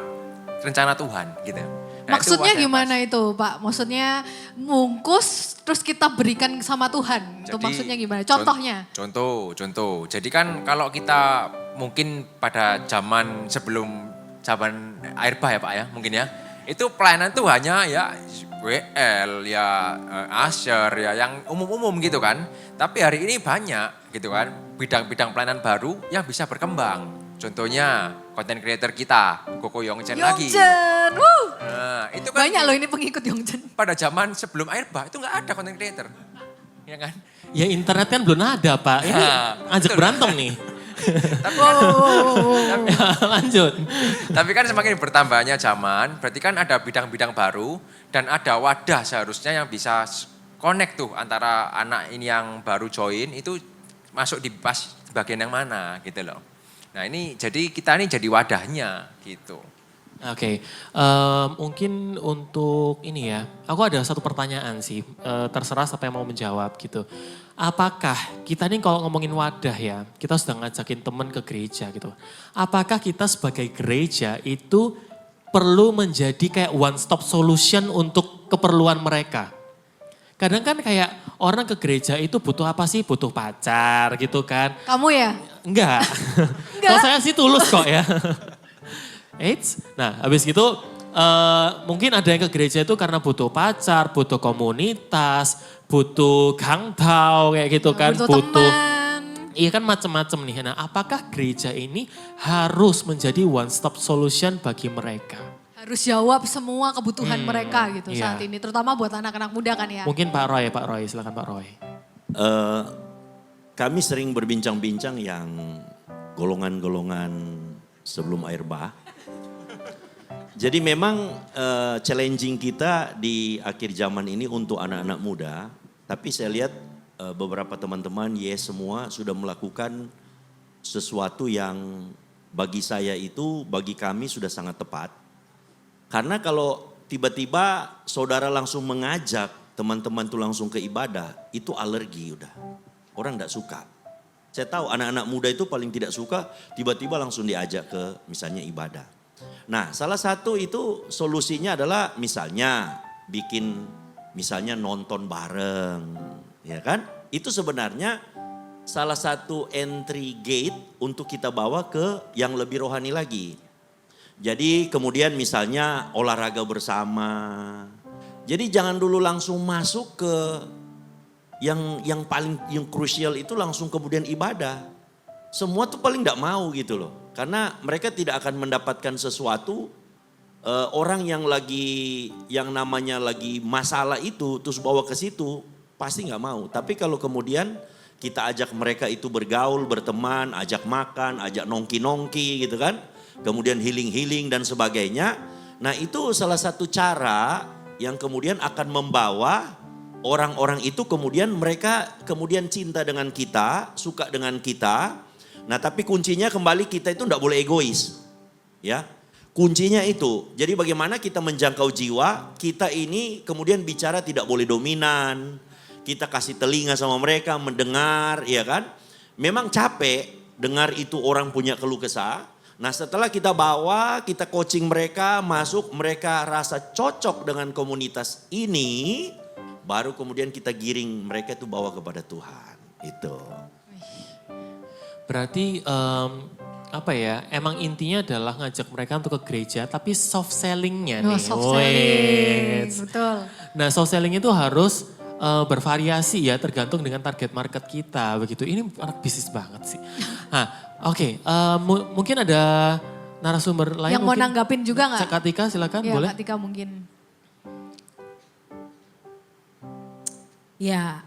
rencana Tuhan gitu. Nah, Maksudnya itu gimana itu Pak? Maksudnya bungkus terus kita berikan sama Tuhan. Itu Jadi, maksudnya gimana? Contohnya? Contoh. Jadi kan kalau kita mungkin pada zaman sebelum zaman air bah ya Pak ya, mungkin ya. Itu pelayanan tuh hanya ya WL, ya Asher, ya yang umum-umum gitu kan. Tapi hari ini banyak gitu kan, bidang-bidang pelayanan baru yang bisa berkembang. Contohnya content creator kita, Koko Yongchen lagi. Yongchen, Nah, itu kan banyak loh ini pengikut Yongchen. pada zaman sebelum air bah itu nggak ada content creator. Ya kan? Ya internet kan belum ada Pak, ini Nah, ajak betul. berantem nih. Tapi kan, Lanjut. tapi kan semakin bertambahnya zaman, berarti kan ada bidang-bidang baru dan ada wadah seharusnya yang bisa connect tuh antara anak ini yang baru join itu masuk di pas bagian yang mana gitu loh. Nah ini jadi kita ini jadi wadahnya gitu. Oke, mungkin untuk ini ya, aku ada satu pertanyaan sih, terserah siapa yang mau menjawab gitu. Apakah kita nih kalau ngomongin wadah ya, kita sudah ngajakin teman ke gereja gitu. Apakah kita sebagai gereja itu perlu menjadi kayak one stop solution untuk keperluan mereka? Kadang kan kayak orang ke gereja itu butuh apa sih? Butuh pacar gitu kan. Kamu ya? Enggak. Kalau saya sih tulus kok ya. Eits. Nah habis gitu mungkin ada yang ke gereja itu karena butuh pacar, butuh komunitas, butuh gangtau kayak gitu kan. Butuh teman. Iya kan macam-macam nih. Nah apakah gereja ini harus menjadi one stop solution bagi mereka? Harus jawab semua kebutuhan mereka gitu iya. saat ini. Terutama buat anak-anak muda kan ya. Mungkin Pak Roy, silakan Pak Roy. Kami sering berbincang-bincang yang golongan-golongan sebelum air bah. Jadi memang challenging kita di akhir zaman ini untuk anak-anak muda. Tapi saya lihat beberapa teman-teman semua sudah melakukan sesuatu yang bagi saya itu, bagi kami sudah sangat tepat. Karena kalau tiba-tiba saudara langsung mengajak teman-teman tuh langsung ke ibadah, itu alergi udah. Orang enggak suka. Saya tahu anak-anak muda itu paling tidak suka tiba-tiba langsung diajak ke misalnya ibadah. Nah salah satu itu solusinya adalah misalnya bikin misalnya nonton bareng. Ya kan? Itu sebenarnya salah satu entry gate untuk kita bawa ke yang lebih rohani lagi. Jadi kemudian misalnya olahraga bersama. Jadi jangan dulu langsung masuk ke yang paling yang krusial itu langsung kemudian ibadah. Semua tuh paling enggak mau gitu loh. Karena mereka tidak akan mendapatkan sesuatu orang yang lagi yang namanya lagi masalah itu terus bawa ke situ pasti enggak mau. Tapi kalau kemudian kita ajak mereka itu bergaul, berteman, ajak makan, ajak nongki-nongki gitu kan. Kemudian healing-healing dan sebagainya. Nah itu salah satu cara yang kemudian akan membawa orang-orang itu kemudian mereka kemudian cinta dengan kita, suka dengan kita. Nah tapi kuncinya kembali kita itu enggak boleh egois. Ya, kuncinya itu. Jadi bagaimana kita menjangkau jiwa, kita ini kemudian bicara tidak boleh dominan. Kita kasih telinga sama mereka, mendengar, ya kan. Memang capek dengar itu orang punya keluh kesah. Nah setelah kita bawa, kita coaching mereka, masuk, mereka rasa cocok dengan komunitas ini, baru kemudian kita giring mereka itu bawa kepada Tuhan. Itu. Berarti apa ya, emang intinya adalah ngajak mereka untuk ke gereja, tapi soft sellingnya nih. Soft selling, Wait. betul. Nah soft selling itu harus bervariasi ya, tergantung dengan target market kita begitu. Ini anak bisnis banget sih. Nah oke, mungkin ada narasumber lain. Yang mau nanggapin juga nggak? Kak Tika silakan, Ya, boleh. Kak Tika mungkin. Ya,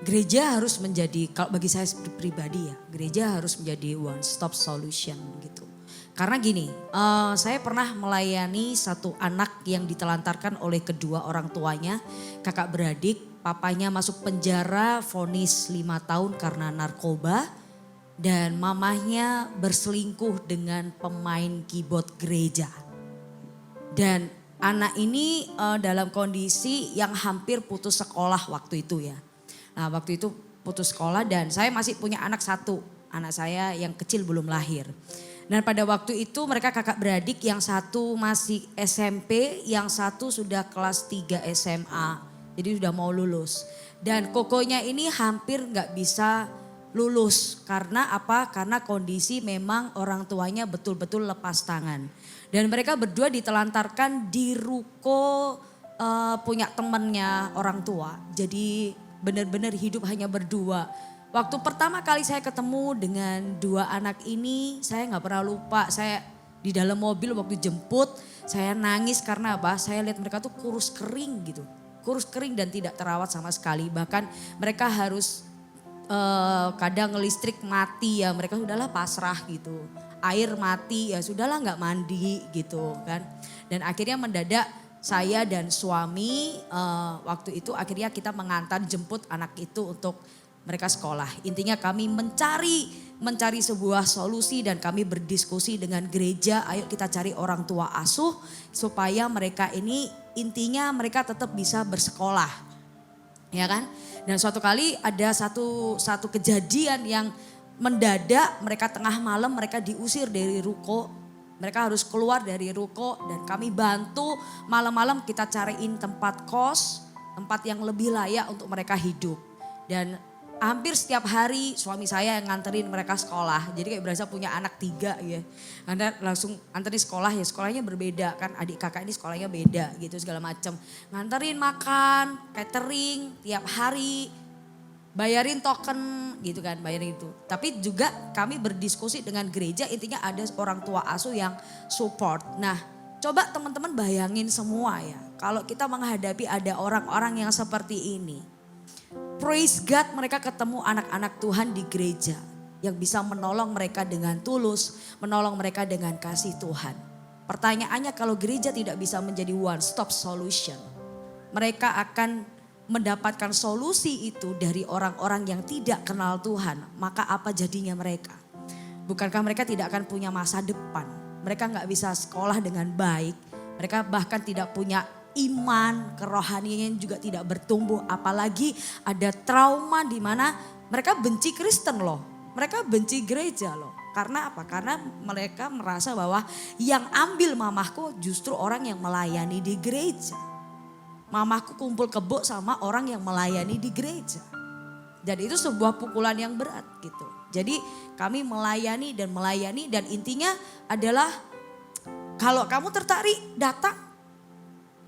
gereja harus menjadi, kalau bagi saya pribadi ya, gereja harus menjadi one stop solution gitu. Karena gini, saya pernah melayani satu anak yang ditelantarkan oleh kedua orang tuanya, kakak beradik, papanya masuk penjara, vonis 5 tahun karena narkoba, dan mamahnya berselingkuh dengan pemain keyboard gereja. Dan anak ini dalam kondisi yang hampir putus sekolah waktu itu ya. Nah waktu itu putus sekolah dan saya masih punya anak satu. Anak saya yang kecil belum lahir. Dan pada waktu itu mereka kakak beradik, yang satu masih SMP, yang satu sudah kelas 3 SMA. Jadi sudah mau lulus. Dan kokonya ini hampir gak bisa lulus. Karena apa? Karena kondisi memang orang tuanya betul-betul lepas tangan. Dan mereka berdua ditelantarkan di ruko punya temennya orang tua. Jadi benar-benar hidup hanya berdua. Waktu pertama kali saya ketemu dengan dua anak ini, saya nggak pernah lupa. Saya di dalam mobil waktu jemput, saya nangis karena apa? Saya lihat mereka tuh kurus kering gitu. Kurus kering dan tidak terawat sama sekali. Bahkan mereka harus kadang listrik mati ya, mereka sudahlah pasrah gitu. Air mati ya sudahlah nggak mandi gitu kan. Dan akhirnya mendadak saya dan suami waktu itu akhirnya kita mengantar jemput anak itu untuk mereka sekolah. Intinya kami mencari sebuah solusi dan kami berdiskusi dengan gereja. Ayo kita cari orang tua asuh supaya mereka ini intinya mereka tetap bisa bersekolah. Ya kan? Dan suatu kali ada satu kejadian yang mendadak mereka tengah malam mereka diusir dari ruko. Mereka harus keluar dari ruko dan kami bantu malam-malam kita cariin tempat kos, tempat yang lebih layak untuk mereka hidup. Dan hampir setiap hari suami saya yang nganterin mereka sekolah. Jadi kayak berasa punya anak 3 ya. Anda langsung anterin sekolah ya, sekolahnya berbeda kan. Adik kakak ini sekolahnya beda gitu segala macam. Nganterin makan, catering tiap hari. Bayarin token gitu kan, bayarin itu. Tapi juga kami berdiskusi dengan gereja, intinya ada orang tua asuh yang support. Nah coba teman-teman bayangin semua ya. Kalau kita menghadapi ada orang-orang yang seperti ini. Praise God mereka ketemu anak-anak Tuhan di gereja. Yang bisa menolong mereka dengan tulus, menolong mereka dengan kasih Tuhan. Pertanyaannya kalau gereja tidak bisa menjadi one stop solution. Mereka akan mendapatkan solusi itu dari orang-orang yang tidak kenal Tuhan. Maka apa jadinya mereka? Bukankah mereka tidak akan punya masa depan? Mereka gak bisa sekolah dengan baik. Mereka bahkan tidak punya iman, kerohaniannya juga tidak bertumbuh. Apalagi ada trauma di mana mereka benci Kristen loh. Mereka benci gereja loh. Karena apa? Karena mereka merasa bahwa yang ambil mamahku justru orang yang melayani di gereja. Mamahku kumpul kebo sama orang yang melayani di gereja. Jadi itu sebuah pukulan yang berat gitu. Jadi kami melayani dan intinya adalah kalau kamu tertarik datang.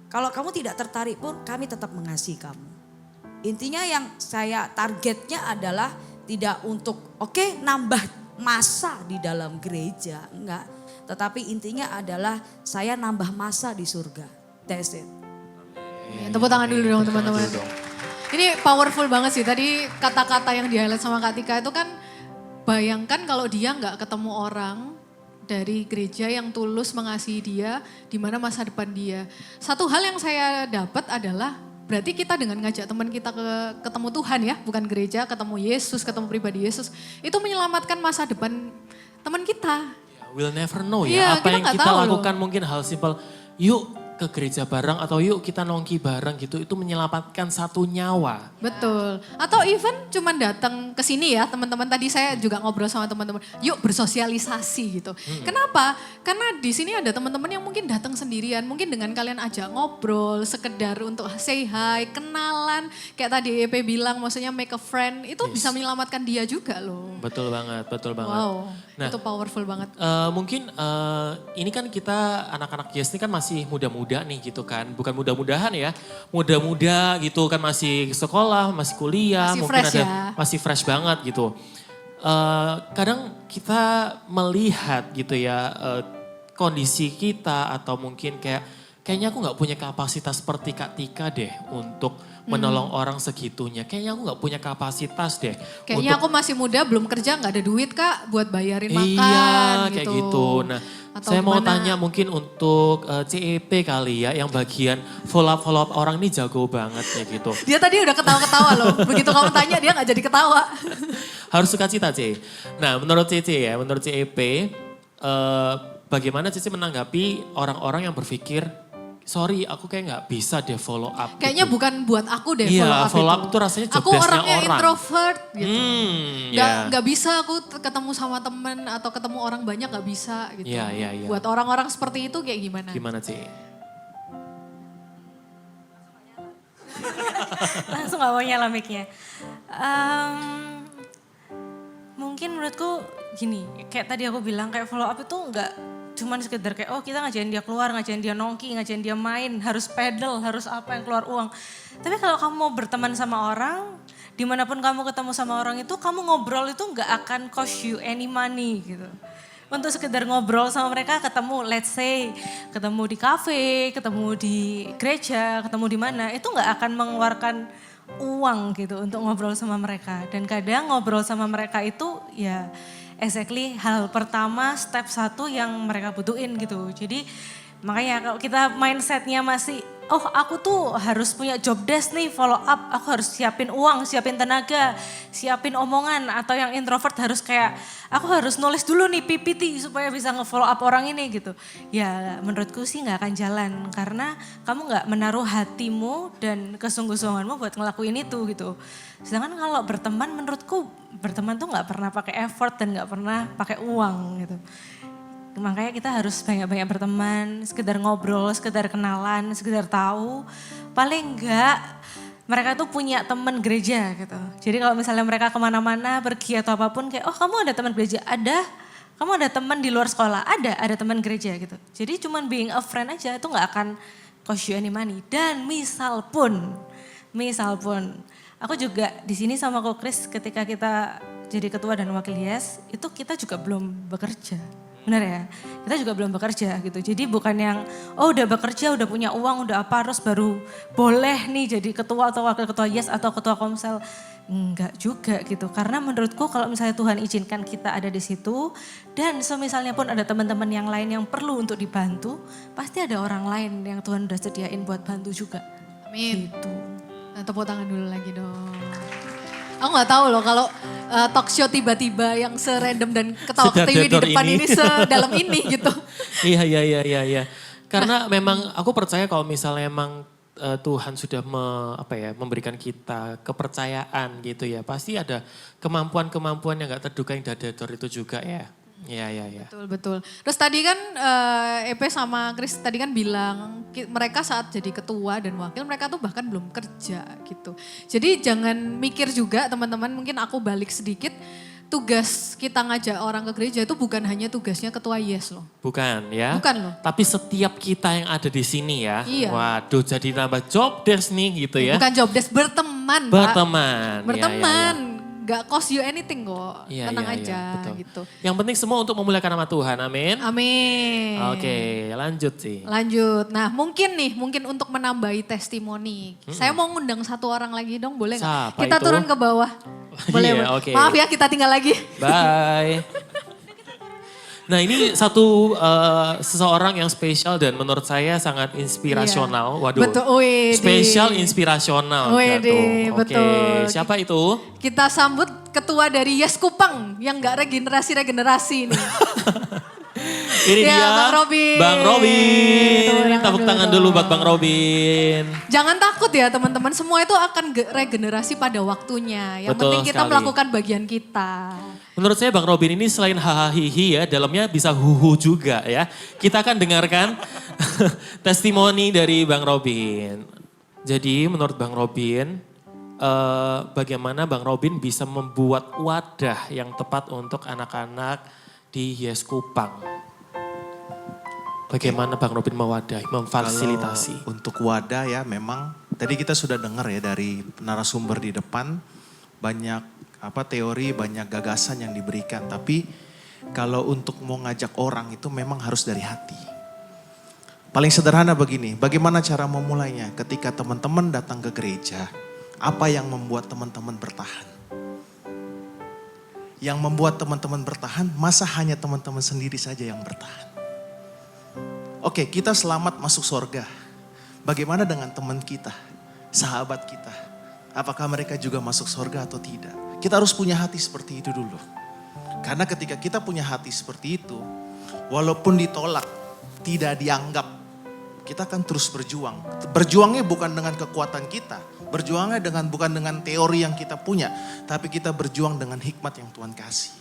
Kalau kamu tidak tertarik pun kami tetap mengasihi kamu. Intinya yang saya targetnya adalah tidak untuk nambah masa di dalam gereja. Enggak. Tetapi intinya adalah saya nambah masa di surga. That's it. Ya, tepuk tangan dulu dong teman-teman. Ini powerful banget sih. Tadi kata-kata yang di-highlight sama Kak Tika itu kan bayangkan kalau dia nggak ketemu orang dari gereja yang tulus mengasihi dia, di mana masa depan dia. Satu hal yang saya dapat adalah berarti kita dengan ngajak teman kita ketemu Tuhan ya, bukan gereja, ketemu Yesus, ketemu pribadi Yesus, itu menyelamatkan masa depan teman kita. We'll never know Iya, ya, apa yang kita tahu lakukan loh. mungkin hal simpel, yuk ke gereja bareng atau yuk kita nongki bareng gitu, itu menyelamatkan satu nyawa. Betul. Atau even cuman datang ke sini ya teman-teman. Tadi saya juga ngobrol sama teman-teman. Yuk bersosialisasi gitu. Kenapa? Karena di sini ada teman-teman yang mungkin datang sendirian. Mungkin dengan kalian ajak ngobrol, sekedar untuk say hi, kenalan. Kayak tadi EP bilang maksudnya make a friend. Itu bisa menyelamatkan dia juga loh. Betul banget, betul banget. Wow, Nah, itu powerful banget. Mungkin ini kan kita anak-anak Yes ini kan masih muda-muda nih gitu kan. Bukan mudah-mudahan ya, muda-muda gitu kan masih sekolah, masih kuliah. Masih mungkin fresh ada ya. masih fresh banget gitu. Kadang kita melihat gitu ya kondisi kita atau mungkin kayaknya aku gak punya kapasitas seperti Kak Tika deh untuk menolong orang segitunya. Kayaknya aku gak punya kapasitas deh. Kayaknya aku masih muda, belum kerja, gak ada duit Kak buat bayarin makan Iya, gitu. kayak gitu. Nah, Atau saya mau gimana? tanya mungkin untuk CEP kali ya, yang bagian follow up orang ini jago banget ya gitu. Dia tadi udah ketawa-ketawa loh. Begitu kamu tanya dia gak jadi ketawa. Harus sukacita C. Nah, menurut CC ya, menurut CEP, bagaimana CC menanggapi orang-orang yang berpikir sorry aku kayak nggak bisa deh follow up. Kayaknya gitu. bukan buat aku deh Iya, follow up up itu. tuh rasanya job Aku desk-nya orangnya orang. introvert gitu. Ya. Nggak bisa aku ketemu sama temen atau ketemu orang banyak nggak bisa gitu. Iya. Buat orang-orang seperti itu kayak gimana? Gimana sih? Langsung gak mau nyala mic-nya. Mungkin menurutku gini, kayak tadi aku bilang kayak follow up itu nggak cuman sekedar kayak oh kita ngajarin dia keluar, ngajarin dia nongki, ngajarin dia main, harus pedal, harus apa yang keluar uang. Tapi kalau kamu mau berteman sama orang, dimanapun kamu ketemu sama orang itu, kamu ngobrol itu nggak akan cost you any money gitu. Untuk sekedar ngobrol sama mereka, ketemu let's say, ketemu di kafe, ketemu di gereja, ketemu di mana, itu nggak akan mengeluarkan uang gitu untuk ngobrol sama mereka. Dan kadang ngobrol sama mereka itu ya exactly hal pertama, step 1 yang mereka butuhin gitu. Jadi makanya kalau kita mindsetnya masih, oh aku tuh harus punya job desk nih, follow up, aku harus siapin uang, siapin tenaga, siapin omongan. Atau yang introvert harus kayak, aku harus nulis dulu nih PPT supaya bisa nge-follow up orang ini gitu. Ya menurutku sih gak akan jalan karena kamu gak menaruh hatimu dan kesungguh-sungguhanmu buat ngelakuin itu gitu. Sedangkan kalau berteman menurutku berteman tuh gak pernah pakai effort dan gak pernah pakai uang gitu. Makanya kita harus banyak-banyak berteman, sekedar ngobrol, sekedar kenalan, sekedar tahu. Paling enggak mereka tuh punya teman gereja gitu. Jadi kalau misalnya mereka kemana-mana, pergi atau apapun kayak oh kamu ada teman gereja? Ada. Kamu ada teman di luar sekolah? Ada teman gereja gitu. Jadi cuman being a friend aja itu gak akan cost you any money. Dan misal pun, aku juga di sini sama Ko Kris ketika kita jadi ketua dan wakil YES, itu kita juga belum bekerja. Benar ya, kita juga belum bekerja gitu. Jadi bukan yang, oh udah bekerja, udah punya uang, udah apa harus baru boleh nih jadi ketua atau wakil ketua YES atau ketua komsel. Enggak juga gitu. Karena menurutku kalau misalnya Tuhan izinkan kita ada di situ. Dan semisalnya pun ada teman-teman yang lain yang perlu untuk dibantu. Pasti ada orang lain yang Tuhan udah sediain buat bantu juga. Amin. Gitu. Nah, tepuk tangan dulu lagi dong. Aku gak tahu loh kalau talk show tiba-tiba yang serandom dan ketawa-ketiwi di depan ini sedalam ini gitu. Iya. Karena memang aku percaya kalau misalnya emang Tuhan sudah memberikan kita kepercayaan gitu ya. Pasti ada kemampuan-kemampuan yang gak terduga yang dator itu juga ya. Iya. Betul. Terus tadi kan EP sama Kris tadi kan bilang mereka saat jadi ketua dan wakil mereka tuh bahkan belum kerja gitu. Jadi jangan mikir juga teman-teman, mungkin aku balik sedikit. Tugas kita ngajak orang ke gereja itu bukan hanya tugasnya ketua YES loh. Bukan ya. Bukan loh. Tapi setiap kita yang ada di sini ya. Iya. Waduh jadi nambah job desk nih gitu ya. Bukan job desk, berteman Pak. Berteman. Ya. Gak cost you anything kok, tenang aja betul. gitu. Yang penting semua untuk memuliakan nama Tuhan, amin. Amin. Oke, lanjut sih. Lanjut, nah mungkin untuk menambahi testimoni. Saya mau ngundang satu orang lagi dong, boleh gak? Siapa Kita itu? turun ke bawah. Boleh, Iya, oke. Maaf ya kita tinggal lagi. Bye. Nah ini satu seseorang yang spesial dan menurut saya sangat inspirasional. Iya. Waduh, Betul, wih, spesial inspirasional. Wih, gitu. betul. Oke, siapa itu? Kita sambut ketua dari YES Kupang yang gak regenerasi ini. Ini Ya, dia, Bang Robin. Bang Robin. Tepuk Tepuk tangan dulu buat Bang Robin. Jangan takut ya teman-teman, semua itu akan regenerasi pada waktunya. Yang Betul penting kita sekali. melakukan bagian kita. Menurut saya Bang Robin ini selain hahaha ya, dalamnya bisa huhu juga ya. Kita akan dengarkan testimoni dari Bang Robin. Jadi menurut Bang Robin, bagaimana Bang Robin bisa membuat wadah yang tepat untuk anak-anak di YES Kupang. Bagaimana Bang Robin mewadahi, memfasilitasi? Kalau untuk wadah ya memang tadi kita sudah dengar ya dari narasumber di depan banyak teori, banyak gagasan yang diberikan. Tapi kalau untuk mau ngajak orang itu memang harus dari hati. Paling sederhana begini, bagaimana cara memulainya? Ketika teman-teman datang ke gereja, apa yang membuat teman-teman bertahan? Yang membuat teman-teman bertahan, masa hanya teman-teman sendiri saja yang bertahan? Oke, kita selamat masuk surga. Bagaimana dengan teman kita, sahabat kita? Apakah mereka juga masuk surga atau tidak? Kita harus punya hati seperti itu dulu. Karena ketika kita punya hati seperti itu, walaupun ditolak, tidak dianggap, kita akan terus berjuang. Berjuangnya bukan dengan kekuatan kita, berjuangnya bukan dengan teori yang kita punya, tapi kita berjuang dengan hikmat yang Tuhan kasih.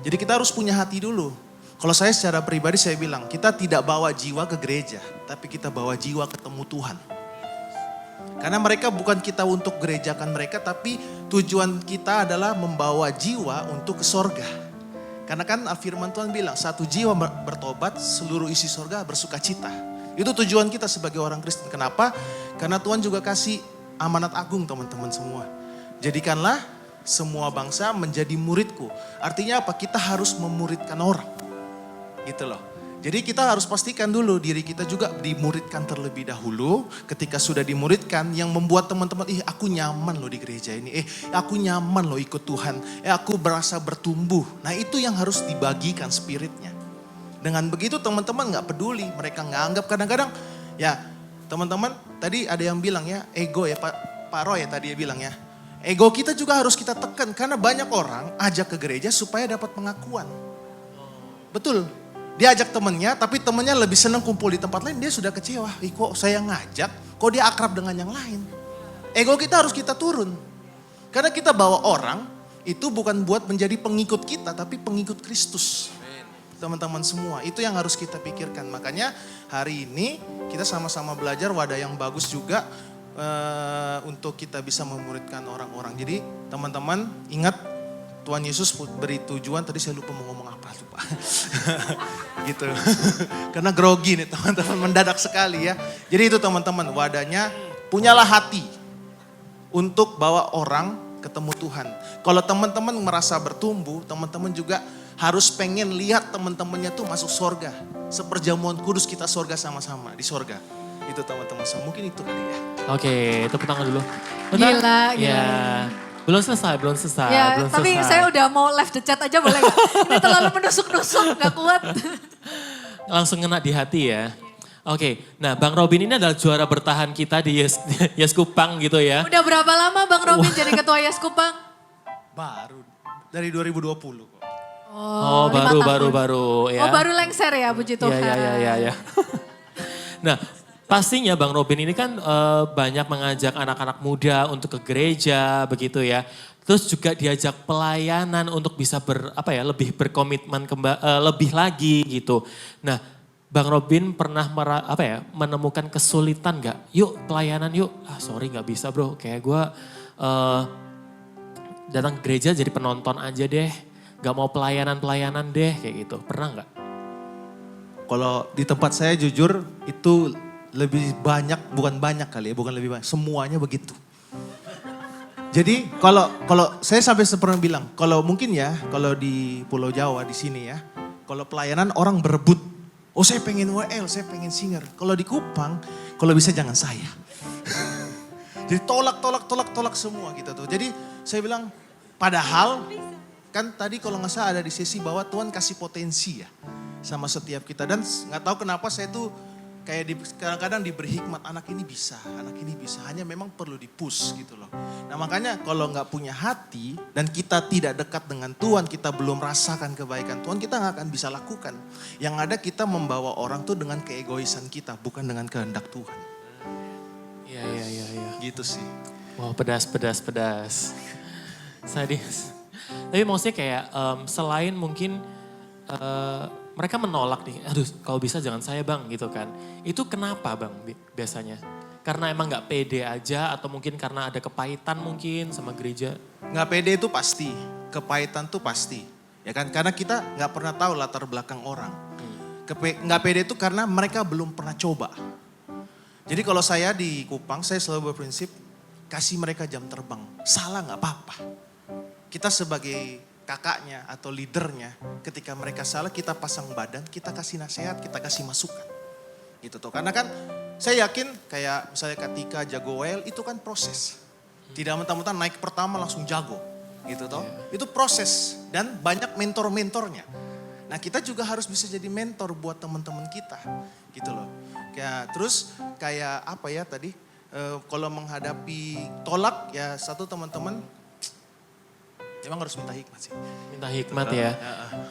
Jadi kita harus punya hati dulu. Kalau saya secara pribadi saya bilang, kita tidak bawa jiwa ke gereja, tapi kita bawa jiwa ketemu Tuhan. Karena mereka bukan kita untuk gerejakan mereka, tapi tujuan kita adalah membawa jiwa untuk ke sorga. Karena kan firman Tuhan bilang, satu jiwa bertobat, seluruh isi sorga bersuka cita. Itu tujuan kita sebagai orang Kristen. Kenapa? Karena Tuhan juga kasih amanat agung teman-teman semua. Jadikanlah semua bangsa menjadi muridku. Artinya apa? Kita harus memuridkan orang. Gitu loh. Jadi kita harus pastikan dulu diri kita juga dimuridkan terlebih dahulu. Ketika sudah dimuridkan, yang membuat teman-teman, aku nyaman loh di gereja ini. Aku nyaman loh ikut Tuhan. Aku berasa bertumbuh. Nah itu yang harus dibagikan spiritnya. Dengan begitu teman-teman gak peduli. Mereka gak anggap kadang-kadang. Ya teman-teman tadi ada yang bilang ya, ego ya Pak Roy ya tadi ya bilang ya. Ego kita juga harus kita tekan. Karena banyak orang ajak ke gereja supaya dapat pengakuan. Betul. Dia ajak temennya, tapi temennya lebih senang kumpul di tempat lain, dia sudah kecewa. Kok saya ngajak, kok dia akrab dengan yang lain. Ego kita harus kita turun. Karena kita bawa orang, itu bukan buat menjadi pengikut kita, tapi pengikut Kristus. Teman-teman semua, itu yang harus kita pikirkan. Makanya hari ini kita sama-sama belajar wadah yang bagus juga untuk kita bisa memuridkan orang-orang. Jadi teman-teman ingat, Tuhan Yesus beri tujuan, tadi saya lupa mau ngomong apa, lupa. Gitu. Karena grogi nih teman-teman, mendadak sekali ya. Jadi itu teman-teman, wadahnya punyalah hati untuk bawa orang ketemu Tuhan. Kalau teman-teman merasa bertumbuh, teman-teman juga harus pengen lihat teman-temannya tuh masuk sorga. Seperjamuan kudus kita sorga sama-sama, di sorga. Itu teman-teman, mungkin itu kali ya. Oke, tepuk tangan dulu. Gila. Ya. Belum selesai. Ya, belum tapi selesai. saya udah mau left the chat aja boleh gak? Ini terlalu menusuk-nusuk, gak kuat. Langsung ngena di hati ya. Oke, nah Bang Robin ini adalah juara bertahan kita di Yes Kupang gitu ya. Udah berapa lama Bang Robin jadi ketua Yes Kupang? Baru, dari 2020 kok. Oh, 5 tahun. baru ya. Oh, baru lengser ya, puji Tuhan. Iya. Nah, pastinya Bang Robin ini kan banyak mengajak anak-anak muda untuk ke gereja begitu ya. Terus juga diajak pelayanan untuk bisa lebih berkomitmen lebih lagi gitu. Nah, Bang Robin pernah menemukan kesulitan nggak? Yuk pelayanan yuk. Sorry nggak bisa bro, kayak gue datang ke gereja jadi penonton aja deh. Gak mau pelayanan deh kayak gitu. Pernah nggak? Kalau di tempat saya jujur itu lebih banyak, bukan banyak kali ya, bukan lebih banyak, semuanya begitu. Jadi kalau saya sampai pernah bilang, kalau mungkin ya, kalau di Pulau Jawa di sini ya, kalau pelayanan orang berebut, oh saya pengen WL, saya pengen singer. Kalau di Kupang, kalau bisa jangan saya. Jadi tolak semua gitu tuh. Jadi saya bilang, padahal kan tadi kalau nggak salah ada di sesi bahwa Tuhan kasih potensi ya sama setiap kita. Dan nggak tahu kenapa saya tuh kayak kadang-kadang diberi hikmat, anak ini bisa, hanya memang perlu dipush gitu loh. Nah makanya kalau nggak punya hati dan kita tidak dekat dengan Tuhan, kita belum rasakan kebaikan Tuhan, kita nggak akan bisa lakukan. Yang ada kita membawa orang tuh dengan keegoisan kita, bukan dengan kehendak Tuhan. Iya. Gitu sih. Wow, pedas. Tapi maksudnya kayak selain mungkin mereka menolak nih, aduh kalau bisa jangan saya bang gitu kan. Itu kenapa bang biasanya? Karena emang gak pede aja atau mungkin karena ada kepahitan mungkin sama gereja? Nggak pede itu pasti, kepahitan tuh pasti. Ya kan, karena kita nggak pernah tahu latar belakang orang. Nggak pede itu karena mereka belum pernah coba. Jadi kalau saya di Kupang, saya selalu berprinsip kasih mereka jam terbang. Salah nggak apa-apa. Kita sebagai kakaknya atau leadernya, ketika mereka salah kita pasang badan, kita kasih nasihat, kita kasih masukan. Gitu tuh. Karena kan saya yakin kayak misalnya ketika jago WL itu kan proses. Tidak mentah-mentah naik pertama langsung jago. Gitu toh. Itu proses dan banyak mentor-mentornya. Nah kita juga harus bisa jadi mentor buat teman-teman kita. Gitu loh. Terus kayak apa ya tadi, kalau menghadapi tolak ya satu teman-teman, emang harus minta hikmat sih. Minta hikmat ya.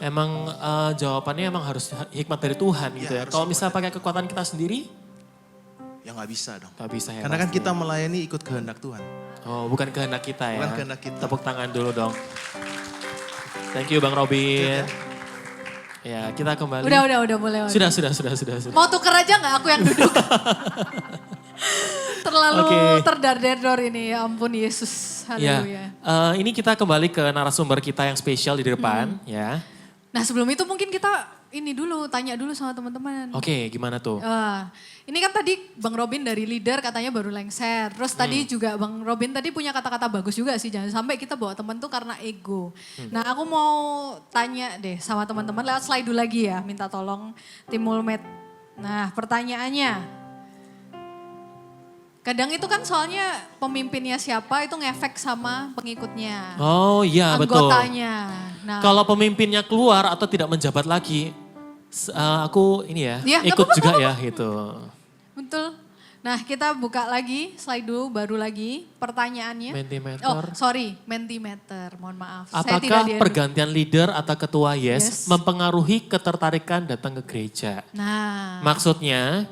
Emang jawabannya emang harus hikmat dari Tuhan gitu ya. Kalau misalnya pakai kekuatan kita sendiri, Ya nggak bisa dong. Gak bisa ya. Karena kan pasti. kita melayani ikut kehendak Tuhan. Oh, bukan kehendak kita ya. Bukan kehendak kita. Tepuk tangan dulu dong. Thank you Bang Robin. Ya, kita kembali. Udah boleh. Sudah. Mau tuker aja nggak aku yang duduk? Terlalu Oke. terdar-dor ini, ya ampun Yesus. Ya, Haleluya. ini kita kembali ke narasumber kita yang spesial di depan, ya. Nah sebelum itu mungkin kita ini dulu, tanya dulu sama teman-teman. Oke, gimana tuh? Ini kan tadi Bang Robin dari leader katanya baru lengser. Terus tadi juga Bang Robin tadi punya kata-kata bagus juga sih. Jangan sampai kita bawa teman tuh karena ego. Nah aku mau tanya deh sama teman-teman lewat slide dulu lagi ya. Minta tolong tim Mulmed. Nah pertanyaannya. Kadang itu kan soalnya pemimpinnya siapa itu ngefek sama pengikutnya. Oh iya betul. Anggotanya. Nah, Kalau pemimpinnya keluar atau tidak menjabat lagi, aku ini ya, Ya, nggak ikut apa-apa, juga nggak ya gitu. betul. Nah kita buka lagi slide dulu baru lagi pertanyaannya. Mentimeter. Oh sorry, Mentimeter, mohon maaf. Saya tidak Apakah di- pergantian leader atau ketua Yes. mempengaruhi ketertarikan datang ke gereja? Nah, Maksudnya,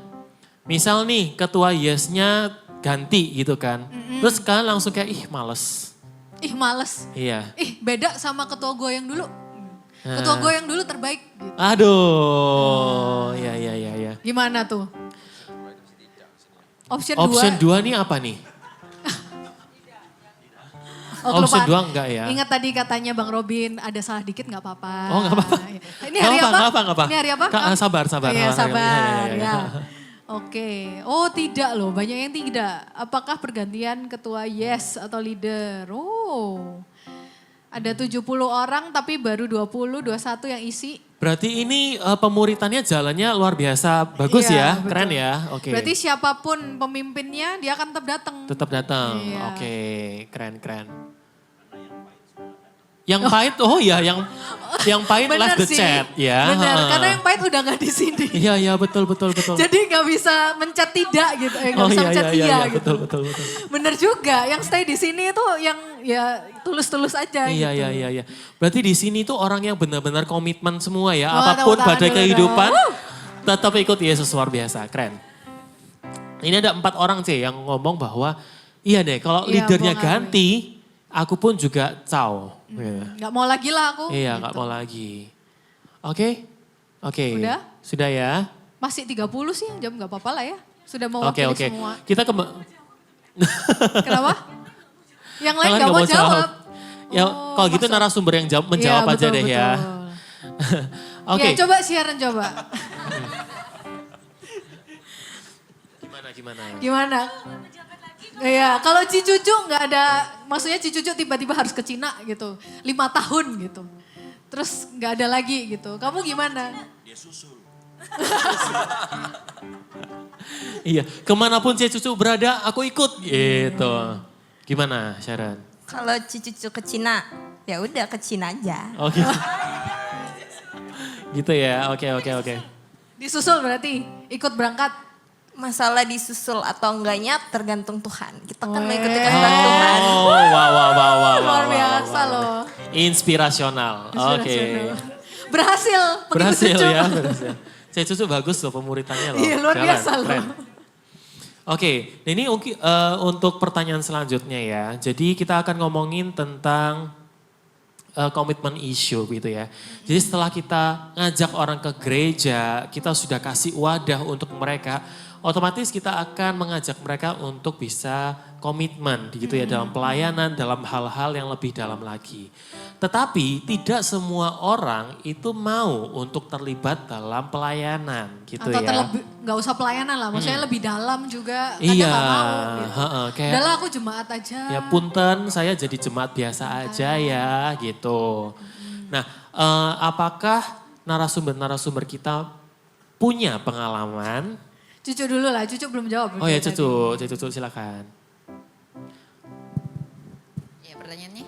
misal nih ketua Yes-nya ganti gitu kan. Terus kalian langsung kayak ih males. males. Iya. Beda sama ketua gue yang dulu. Nah. Ketua gue yang dulu terbaik. Gitu. Aduh, ya. Gimana tuh? Option 2. 2 nih apa nih? Oh, Option kelupaan. 2 enggak ya? Ingat tadi katanya Bang Robin ada salah dikit nggak apa-apa. Oh nggak apa-apa. Ini hari Nggak apa? apa-apa. Ini hari apa? Sabar. Iya sabar Iya. ya. Oke. Oh tidak loh, banyak yang tidak. Apakah pergantian ketua yes atau leader? Oh. Ada 70 orang tapi baru 20, 21 yang isi. Berarti ini pemuritannya jalannya luar biasa bagus Iya, ya, betul. keren ya. Oke. Berarti siapapun pemimpinnya dia akan tetap datang. Tetap datang. Iya. Oke, keren. Yang pahit, oh ya, yang pahit Bener left the sih. chat ya. Bener, Ha-ha. karena yang pahit udah gak di sini. Iya, betul. Jadi gak bisa mencet tidak gitu, gak bisa mencet iya gitu. Betul. Bener juga, yang stay di sini itu yang ya tulus-tulus aja gitu. Iya. Berarti di sini tuh orang yang benar-benar komitmen semua ya. Wah, Apapun tepuk tangan badai dulu kehidupan, dong. tetap ikut Yesus, luar biasa, keren. Ini ada 4 orang sih yang ngomong bahwa, iya deh kalau Iya, leadernya gua ngakui. ganti, aku pun juga caw. Gitu. Gak mau lagi lah aku. Iya, gitu. nggak mau lagi. Oke. Udah? Sudah ya. Masih 30 sih jam gak apa-apa lah ya. Sudah mau Oke. semua. Kita Kenapa? Yang lain Kalian gak nggak mau mau jawab. Ya, kalau gitu narasumber yang menjawab Iya, aja deh ya. Oke. Ya coba siaran coba. Gimana? Gimana? Iya, kalau Cicucu nggak ada, maksudnya Cicucu tiba-tiba harus ke Cina gitu, 5 tahun gitu. Terus nggak ada lagi gitu. Kamu gimana? Iya, kemanapun saya cucu berada, aku ikut gitu. Gimana, Sharon? Kalau cucu ke Cina, ya udah ke Cina aja. Oh gitu. Gitu ya, oke. Disusul berarti, ikut berangkat. Masalah disusul atau enggaknya tergantung Tuhan. Kita kan Weh. mengikuti kehendak Tuhan. Oh, wow. Luar biasa loh. Inspirasional, oke. Inspirasional. Berhasil, pengikut Berhasil Cucu. ya, berhasil. Saya cucu bagus loh pemuritannya loh. Iya, luar Jalan, biasa loh. keren. Oke, nah ini untuk pertanyaan selanjutnya ya. Jadi kita akan ngomongin tentang komitmen issue gitu ya. Jadi setelah kita ngajak orang ke gereja, kita sudah kasih wadah untuk mereka, otomatis kita akan mengajak mereka untuk bisa komitmen gitu ya dalam pelayanan, dalam hal-hal yang lebih dalam lagi. Tetapi tidak semua orang itu mau untuk terlibat dalam pelayanan gitu Atau ya. terlebih, gak usah pelayanan lah, maksudnya lebih dalam juga. Kadang Iya, gak mau gitu. kayak Udahlah aku jemaat aja. ya punten saya jadi jemaat biasa aja ya gitu. Nah apakah narasumber kita punya pengalaman? Cucu dulu lah, Cucu belum jawab. Oh ya tadi. cucu silakan. Ya pertanyaannya.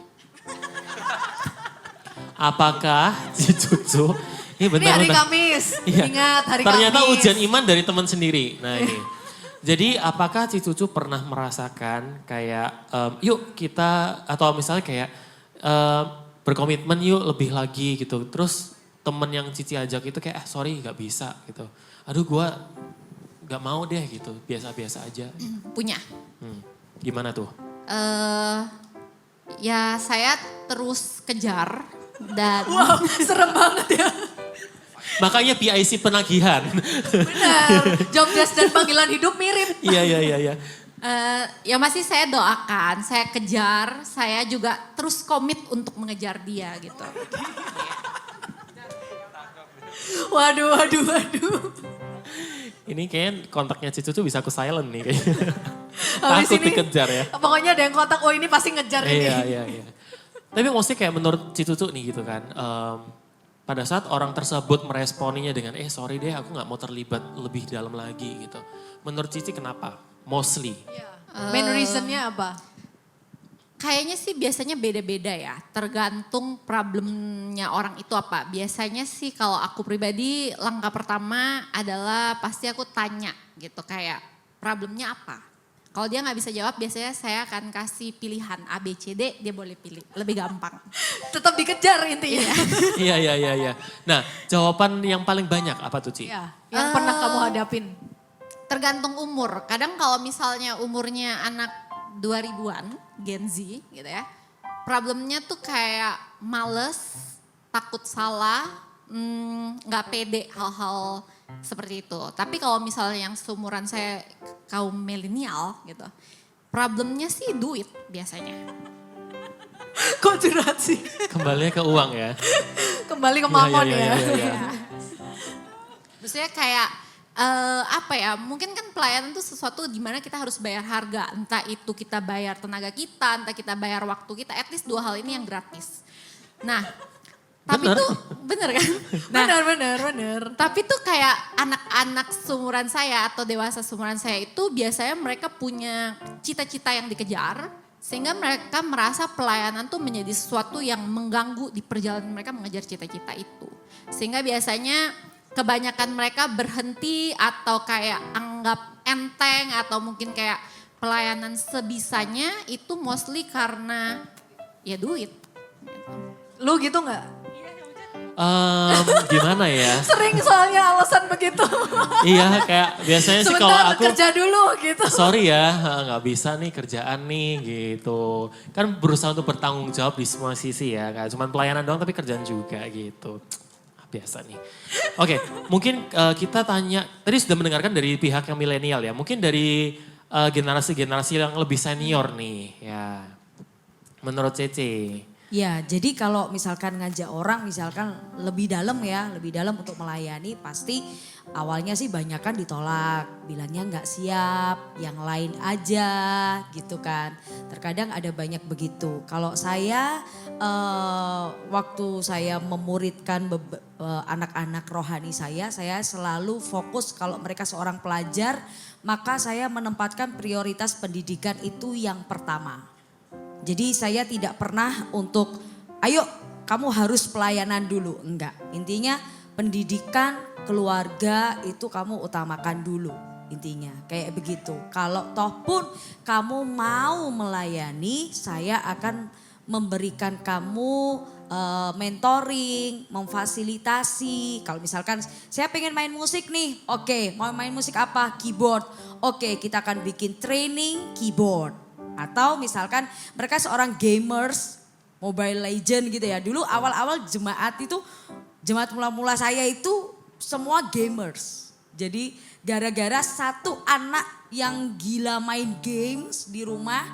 Apakah si cucu ini Ini hari bentar. Kamis, Iya. ingat hari Ternyata Kamis. ujian iman dari teman sendiri. Nah ini. Jadi apakah si cucu pernah merasakan kayak yuk kita atau misalnya kayak berkomitmen yuk lebih lagi gitu. Terus temen yang Cici ajak itu kayak sorry gak bisa gitu. Aduh gak mau deh gitu, biasa-biasa aja. Punya. Gimana tuh? Ya saya terus kejar dan Wow, serem banget ya. Makanya PIC penagihan. Benar, job desk dan panggilan hidup mirip. Iya. ya masih saya doakan, saya kejar, saya juga terus komit untuk mengejar dia gitu. Waduh. Ini kayaknya kontaknya Cicu tuh bisa aku silent nih kayaknya. Habis Takut ini, dikejar ya. Pokoknya ada yang kontak, oh ini pasti ngejar ini. Iya. Tapi maksudnya kayak menurut Cicu tuh nih gitu kan. Pada saat orang tersebut meresponinya dengan sorry deh aku gak mau terlibat lebih dalam lagi gitu. Menurut Cici kenapa? Mostly. Main reasonnya apa? Kayaknya sih biasanya beda-beda ya, tergantung problemnya orang itu apa. Biasanya sih kalau aku pribadi langkah pertama adalah pasti aku tanya gitu kayak problemnya apa. Kalau dia nggak bisa jawab biasanya saya akan kasih pilihan A, B, C, D, dia boleh pilih, lebih gampang. Tetap dikejar intinya. Iya. Nah jawaban yang paling banyak apa tuh Ci? Iya, yang pernah kamu hadapin. Tergantung umur, kadang kalau misalnya umurnya anak 2000-an, Gen Z gitu ya. Problemnya tuh kayak males, takut salah, nggak pede hal-hal seperti itu. Tapi kalau misalnya yang seumuran saya kaum milenial gitu, problemnya sih duit biasanya. Kok curhat sih? Kembalinya ke uang ya. Kembali ke mamon Iya. Maksudnya kayak mungkin kan pelayanan itu sesuatu di mana kita harus bayar harga. Entah itu kita bayar tenaga kita, entah kita bayar waktu kita. At least 2 hal ini yang gratis. Nah, tapi tuh bener kan? Bener. Tapi tuh kayak anak-anak seumuran saya atau dewasa seumuran saya itu biasanya mereka punya cita-cita yang dikejar. Sehingga mereka merasa pelayanan tuh menjadi sesuatu yang mengganggu di perjalanan mereka mengejar cita-cita itu. Sehingga biasanya kebanyakan mereka berhenti atau kayak anggap enteng atau mungkin kayak pelayanan sebisanya itu mostly karena ya duit. Lu gitu gak? Gimana ya? Sering soalnya alasan begitu. Iya kayak biasanya sih kalau Sebentar aku. kerja dulu gitu. Sorry ya gak bisa nih kerjaan nih gitu. Kan berusaha untuk bertanggung jawab di semua sisi ya. Gak cuma pelayanan doang tapi kerjaan juga gitu. Biasa nih. Oke, mungkin kita tanya, tadi sudah mendengarkan dari pihak yang milenial ya. Mungkin dari generasi-generasi yang lebih senior nih ya. Menurut Cece. Ya, jadi kalau misalkan ngajak orang misalkan lebih dalam untuk melayani pasti awalnya sih banyak kan ditolak, bilangnya nggak siap, yang lain aja gitu kan. Terkadang ada banyak begitu. Kalau saya waktu saya memuridkan anak-anak rohani saya selalu fokus kalau mereka seorang pelajar, maka saya menempatkan prioritas pendidikan itu yang pertama. Jadi saya tidak pernah untuk ayo kamu harus pelayanan dulu, enggak. Intinya pendidikan keluarga itu kamu utamakan dulu intinya kayak begitu. Kalau toh pun kamu mau melayani saya akan memberikan kamu mentoring, memfasilitasi. Kalau misalkan saya pengen main musik nih, oke, mau main musik apa? Keyboard. Oke, kita akan bikin training keyboard. Atau misalkan mereka seorang gamers, Mobile Legend gitu ya. Dulu awal-awal jemaat mula-mula saya itu semua gamers. Jadi gara-gara satu anak yang gila main games di rumah,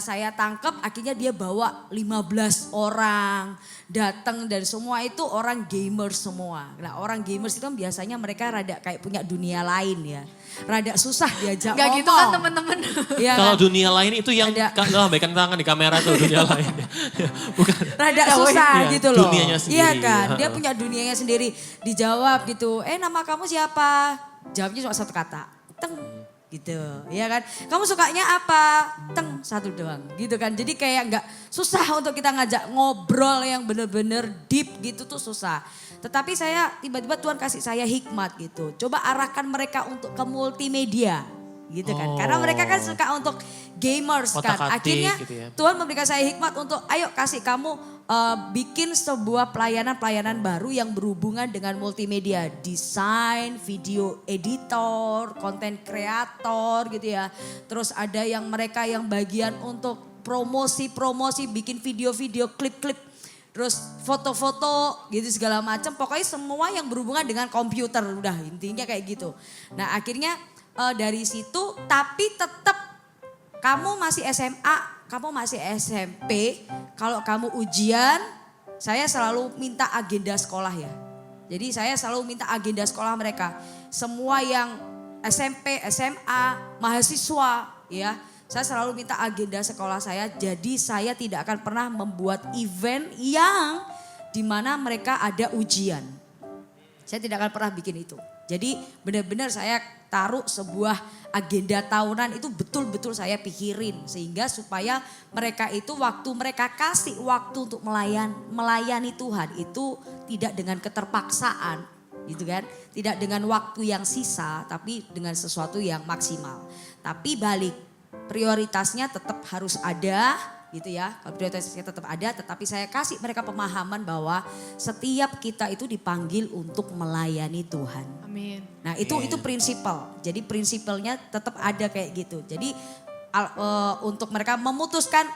saya tangkap akhirnya dia bawa 15 orang datang dan semua itu orang gamers semua. Nah orang gamers itu kan biasanya mereka rada kayak punya dunia lain ya. Rada susah diajak ngomong. Gak gitu kan teman-teman. Ya, Kalau kan? dunia lain itu yang lambaikan tangan di kamera tuh dunia lain. Bukan. Rada susah Iya, gitu loh. dunianya sendiri. Iya kan, dia punya dunianya sendiri. Dijawab gitu, nama kamu siapa? Jawabnya cuma satu kata, teng. Gitu, ya kan. Kamu sukanya apa? Teng, satu doang gitu kan. Jadi kayak nggak susah untuk kita ngajak ngobrol yang bener-bener deep gitu tuh susah. Tetapi saya tiba-tiba Tuhan kasih saya hikmat gitu. Coba arahkan mereka untuk ke multimedia gitu kan. Karena mereka kan suka untuk gamers kan. Otak-atik Akhirnya gitu ya. Tuhan memberikan saya hikmat untuk ayo kasih kamu bikin sebuah pelayanan baru yang berhubungan dengan multimedia. Desain, video editor, konten kreator gitu ya. Terus ada yang mereka yang bagian untuk promosi, bikin video-video, klip-klip. Terus foto-foto gitu segala macam. Pokoknya semua yang berhubungan dengan komputer udah intinya kayak gitu. Nah akhirnya dari situ tapi tetap kamu masih SMA, kamu masih SMP, kalau kamu ujian, saya selalu minta agenda sekolah ya. Jadi saya selalu minta agenda sekolah mereka. Semua yang SMP, SMA, mahasiswa ya, saya selalu minta agenda sekolah saya. Jadi saya tidak akan pernah membuat event yang dimana mereka ada ujian. Saya tidak akan pernah bikin itu. Jadi benar-benar saya taruh sebuah agenda tahunan itu betul-betul saya pikirin. Sehingga supaya mereka itu waktu mereka kasih waktu untuk melayani Tuhan itu tidak dengan keterpaksaan gitu kan. Tidak dengan waktu yang sisa tapi dengan sesuatu yang maksimal. Tapi balik prioritasnya tetap harus ada gitu ya. Prioritasnya tetap ada tetapi saya kasih mereka pemahaman bahwa setiap kita itu dipanggil untuk melayani Tuhan. Amin. Nah itu prinsipal. Jadi prinsipalnya tetap ada kayak gitu. Jadi untuk mereka memutuskan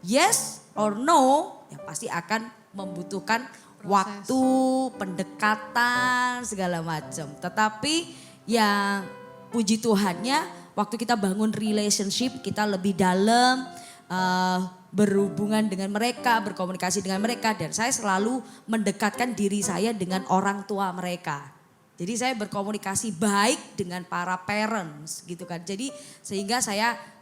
yes or no ya pasti akan membutuhkan waktu, pendekatan segala macam. Tetapi yang puji Tuhannya waktu kita bangun relationship kita lebih dalam berhubungan dengan mereka, berkomunikasi dengan mereka dan saya selalu mendekatkan diri saya dengan orang tua mereka. Jadi saya berkomunikasi baik dengan para parents gitu kan. Jadi sehingga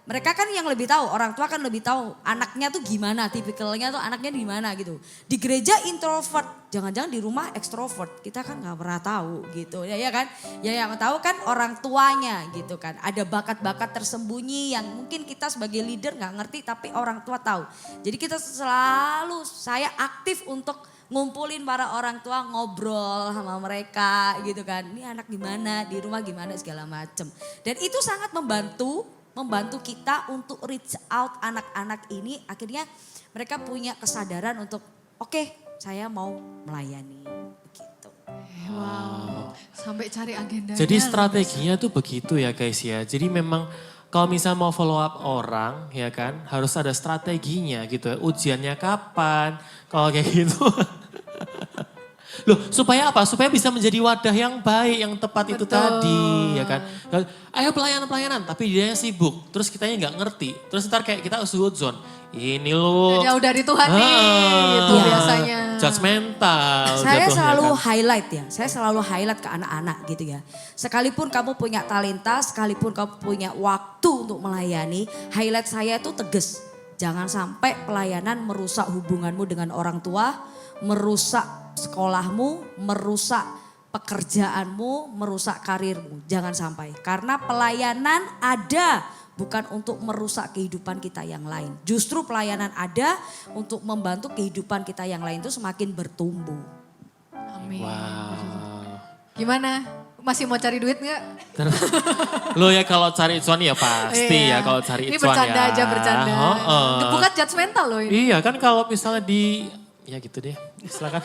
mereka kan yang lebih tahu, orang tua kan lebih tahu anaknya tuh gimana, tipikalnya tuh anaknya gimana gitu. Di gereja introvert, jangan-jangan di rumah ekstrovert, kita kan gak pernah tahu gitu ya kan. Ya yang tahu kan orang tuanya gitu kan. Ada bakat-bakat tersembunyi yang mungkin kita sebagai leader gak ngerti tapi orang tua tahu. Jadi kita saya aktif untuk ngumpulin para orang tua ngobrol sama mereka gitu kan. Ini anak gimana, di rumah gimana segala macem. Dan itu sangat membantu kita untuk reach out anak-anak ini. Akhirnya mereka punya kesadaran untuk oke, saya mau melayani begitu. Wow, sampai cari agendanya. Jadi strateginya tuh begitu ya guys ya. Jadi memang kalau misalnya mau follow up orang ya kan harus ada strateginya gitu ya. Ujiannya kapan, kalau kayak gitu. Loh supaya apa? Supaya bisa menjadi wadah yang baik, yang tepat itu tadi ya kan. Ayo pelayanan, tapi dia sibuk. Terus kitanya nggak ngerti. Terus ntar kayak kita suzon. Ini loh. Jauh dari Tuhan nih, itu biasanya. Judgmental. Saya jatuhnya selalu kan. highlight ya, saya selalu highlight ke anak-anak gitu ya. Sekalipun kamu punya talenta, sekalipun kamu punya waktu untuk melayani, highlight saya itu tegas. Jangan sampai pelayanan merusak hubunganmu dengan orang tua, merusak sekolahmu, merusak pekerjaanmu, merusak karirmu. Jangan sampai. Karena pelayanan ada bukan untuk merusak kehidupan kita yang lain. Justru pelayanan ada untuk membantu kehidupan kita yang lain itu semakin bertumbuh. Amin. Wow. Gimana? Masih mau cari duit nggak? Lo ya kalau cari cuan ya pasti ya kalau cari Ini cuan ya. bercanda aja bercanda. Bukan judgmental loh ini. Iya kan kalau misalnya ya gitu deh, silakan.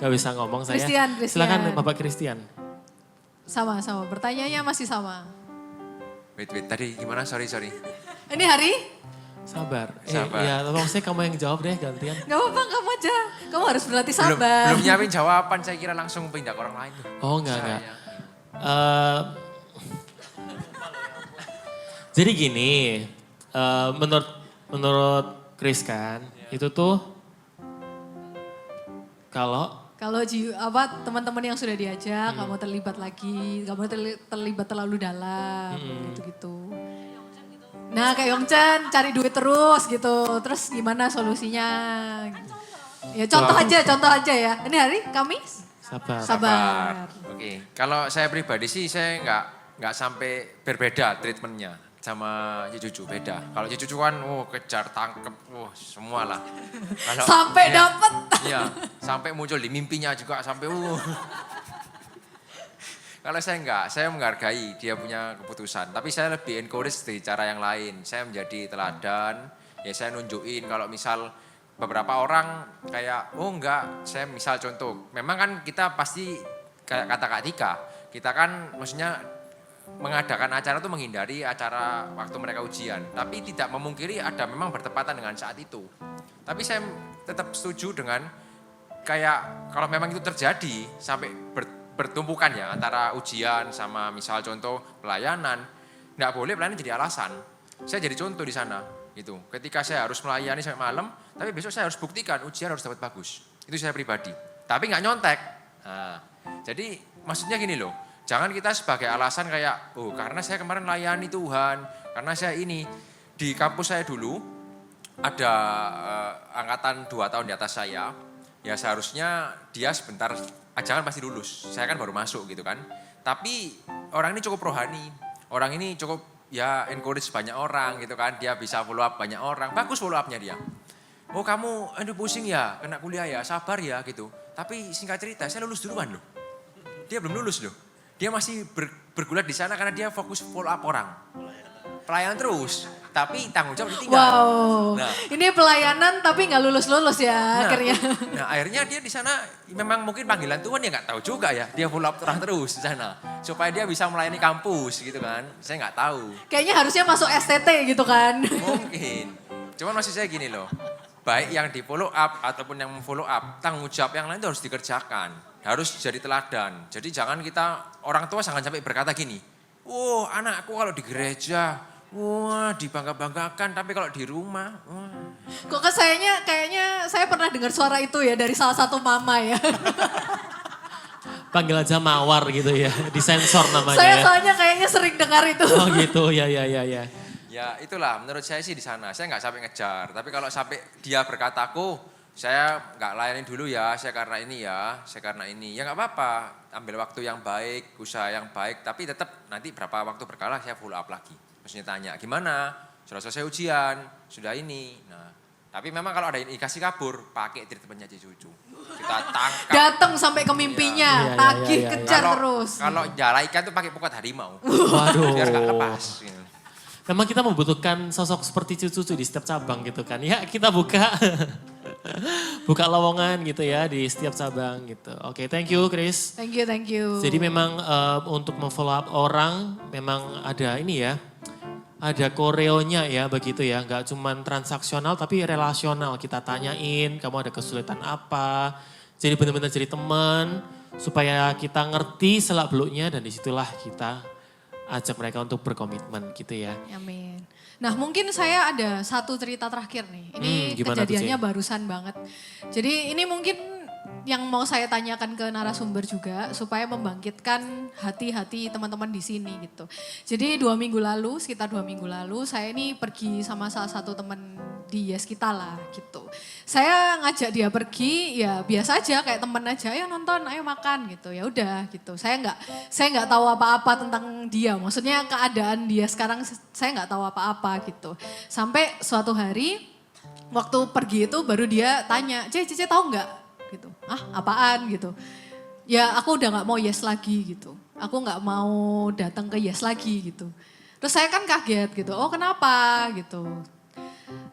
Gak bisa ngomong saya. Christian. Silakan Bapak Christian. Sama, pertanyaannya masih sama. Wait, tadi gimana? Sorry. Ini Hari? Sabar. Sabar. Ya tolong saya kamu yang jawab deh gantian. Gak apa-apa, kamu aja. Kamu harus berlatih sabar. Belum nyiapin jawaban, saya kira langsung pindah ke orang lain. Oh enggak. Jadi gini, menurut Chris kan, itu tuh kalau teman-teman yang sudah diajak, kamu terlibat lagi, kamu terlibat terlalu dalam, gitu-gitu. Nah kayak Yongchen cari duit terus gitu, terus gimana solusinya? Ya contoh aja ya. Ini Hari, Kamis? Sabar. Oke, kalau saya pribadi sih saya nggak sampai berbeda treatmentnya sama Cucu beda. Kalau Cucu kan, kejar tangkep, semua lah. Kalau, sampai dapet. Iya, sampai muncul di mimpinya juga sampai. Kalau saya enggak, saya menghargai dia punya keputusan. Tapi saya lebih encourage di cara yang lain. Saya menjadi teladan, ya saya nunjukin kalau misal beberapa orang kayak, oh enggak, saya misal contoh. Memang kan kita pasti kayak kata Kak Tika, kita kan maksudnya mengadakan acara itu menghindari acara waktu mereka ujian. Tapi tidak memungkiri ada memang bertepatan dengan saat itu. Tapi saya tetap setuju dengan kayak kalau memang itu terjadi sampai bertumpukan ya antara ujian sama misal contoh pelayanan, nggak boleh pelayanan jadi alasan. Saya jadi contoh di sana gitu. Ketika saya harus melayani sampai malam, tapi besok saya harus buktikan ujian harus dapat bagus. Itu saya pribadi. Tapi nggak nyontek. Nah, jadi maksudnya gini loh, jangan kita sebagai alasan kayak, oh karena saya kemarin layani Tuhan, karena saya ini di kampus saya dulu ada angkatan 2 tahun di atas saya. Ya seharusnya dia sebentar aja kan pasti lulus, saya kan baru masuk gitu kan. Tapi orang ini cukup rohani, orang ini cukup ya encourage banyak orang gitu kan. Dia bisa follow up banyak orang, bagus follow upnya dia. Oh kamu aduh pusing ya, kena kuliah ya, sabar ya gitu. Tapi singkat cerita saya lulus duluan loh. Dia belum lulus loh, dia masih bergulat di sana karena dia fokus follow up orang. Pelayanan terus, tapi tanggung jawab ditinggal. Wow, Nah, ini pelayanan tapi nggak lulus-lulus ya akhirnya. Nah akhirnya dia di sana memang mungkin panggilan Tuhan ya nggak tahu juga ya. Dia follow up orang terus di sana supaya dia bisa melayani kampus gitu kan. Saya nggak tahu. Kayaknya harusnya masuk STT gitu kan. Mungkin. Cuman maksud saya gini loh. Baik yang di follow up ataupun yang follow up, tanggung jawab yang lain itu harus dikerjakan. Harus jadi teladan. Jadi jangan kita, orang tua jangan sampai berkata gini. Oh anakku kalau di gereja, wah dibangga-banggakan, tapi kalau di rumah, wah. Kok kayaknya saya pernah dengar suara itu ya dari salah satu mama ya. Panggil aja Mawar gitu ya, disensor namanya Saya ya. soalnya kayaknya sering dengar itu. Oh gitu, ya. Ya itulah menurut saya sih di sana. Saya nggak sampai ngejar, tapi kalau sampai dia berkata, aku saya nggak layani dulu ya, saya karena ini ya, saya karena ini. Ya nggak apa-apa, ambil waktu yang baik, usaha yang baik, tapi tetap nanti berapa waktu berkala saya follow up lagi. Maksudnya tanya, gimana? Sudah selesai ujian? Sudah ini? Nah, tapi memang kalau ada indikasi kabur, pakai treatmentnya cucu. Kita tangkap. Datang sampai ke mimpinya, Iya, tagih, iya. kejar terus. Kalau jalaikan tuh pakai pukat harimau. Waduh. Biar nggak lepas. Gitu. Memang kita membutuhkan sosok seperti cucu di setiap cabang gitu kan. Ya kita buka buka lowongan gitu ya di setiap cabang gitu. Oke, thank you Chris. Thank you. Jadi memang untuk memfollow up orang memang ada ini ya. Ada koreonya ya begitu ya. Enggak cuman transaksional tapi relasional. Kita tanyain kamu ada kesulitan apa. Jadi benar-benar jadi teman supaya kita ngerti selak-beluknya dan disitulah kita ajak mereka untuk berkomitmen gitu ya. Amin. Nah mungkin saya ada satu cerita terakhir nih. Ini gimana tuh, kejadiannya Ci? barusan banget. Jadi ini mungkin yang mau saya tanyakan ke narasumber juga supaya membangkitkan hati-hati teman-teman di sini gitu. Jadi sekitar 2 minggu lalu saya ini pergi sama salah satu teman di Yes kita lah gitu. Saya ngajak dia pergi ya biasa aja kayak temen aja, ayo nonton, ayo makan gitu. Ya udah gitu. Saya nggak tahu apa-apa tentang dia. Maksudnya keadaan dia sekarang saya nggak tahu apa-apa gitu. Sampai suatu hari waktu pergi itu baru dia tanya, Cici tahu nggak? Gitu. Ah apaan gitu. Ya aku udah nggak mau Yes lagi gitu. Aku nggak mau datang ke Yes lagi gitu. Terus saya kan kaget gitu. Oh kenapa gitu.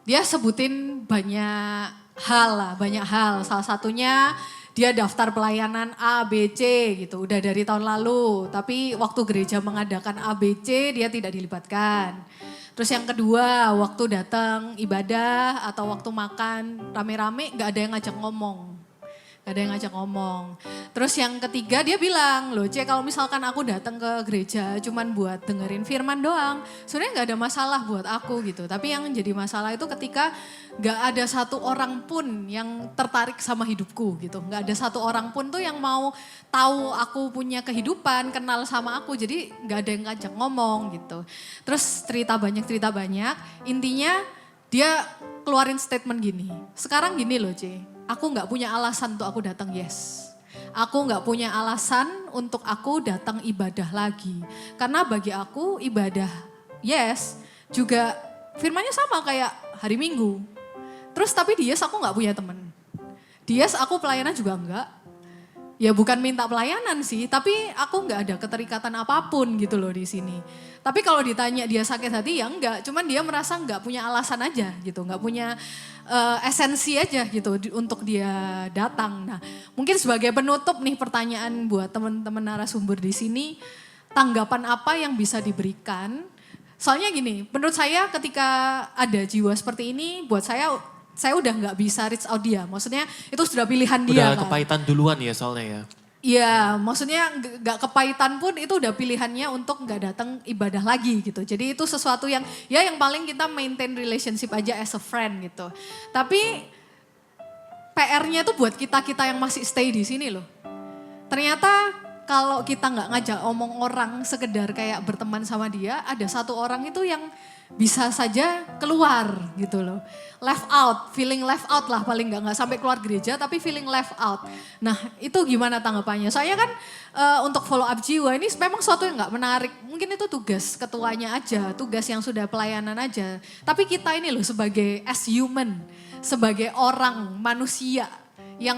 Dia sebutin banyak hal. Salah satunya dia daftar pelayanan A, B, C gitu. Udah dari tahun lalu. Tapi waktu gereja mengadakan A, B, C dia tidak dilibatkan. Terus yang kedua waktu datang ibadah atau waktu makan rame-rame gak ada yang ngajak ngomong. Terus yang ketiga dia bilang, loh C kalau misalkan aku datang ke gereja cuman buat dengerin firman doang. Sebenarnya gak ada masalah buat aku gitu. Tapi yang jadi masalah itu ketika gak ada satu orang pun yang tertarik sama hidupku gitu. Gak ada satu orang pun tuh yang mau tahu aku punya kehidupan, kenal sama aku. Jadi gak ada yang ngajak ngomong gitu. Terus cerita banyak. Intinya dia keluarin statement gini. Sekarang gini loh C. Aku gak punya alasan untuk aku datang Yes. Aku gak punya alasan untuk aku datang ibadah lagi. Karena bagi aku ibadah Yes juga firmannya sama kayak hari Minggu. Terus tapi di Yes aku gak punya temen. Di Yes aku pelayanan juga enggak. Ya bukan minta pelayanan sih, tapi aku nggak ada keterikatan apapun gitu loh di sini. Tapi kalau ditanya dia sakit hati ya enggak, cuman dia merasa nggak punya alasan aja gitu, nggak punya esensi aja gitu untuk dia datang. Nah mungkin sebagai penutup nih pertanyaan buat teman-teman narasumber di sini, tanggapan apa yang bisa diberikan? Soalnya gini, menurut saya ketika ada jiwa seperti ini, buat saya udah nggak bisa reach out dia. Maksudnya itu sudah pilihan dia. Udah kepahitan duluan ya soalnya ya. Iya, maksudnya nggak kepahitan pun itu udah pilihannya untuk nggak datang ibadah lagi gitu. Jadi itu sesuatu yang ya yang paling kita maintain relationship aja as a friend gitu. Tapi PR-nya tuh buat kita yang masih stay di sini loh. Ternyata kalau kita nggak ngajak omong orang sekedar kayak berteman sama dia, ada satu orang itu yang bisa saja keluar gitu loh. Left out, feeling left out lah paling nggak sampai keluar gereja tapi feeling left out. Nah itu gimana tanggapannya? Soalnya kan untuk follow up jiwa ini memang sesuatu yang nggak menarik. Mungkin itu tugas ketuanya aja, tugas yang sudah pelayanan aja. Tapi kita ini loh sebagai as human, sebagai orang manusia yang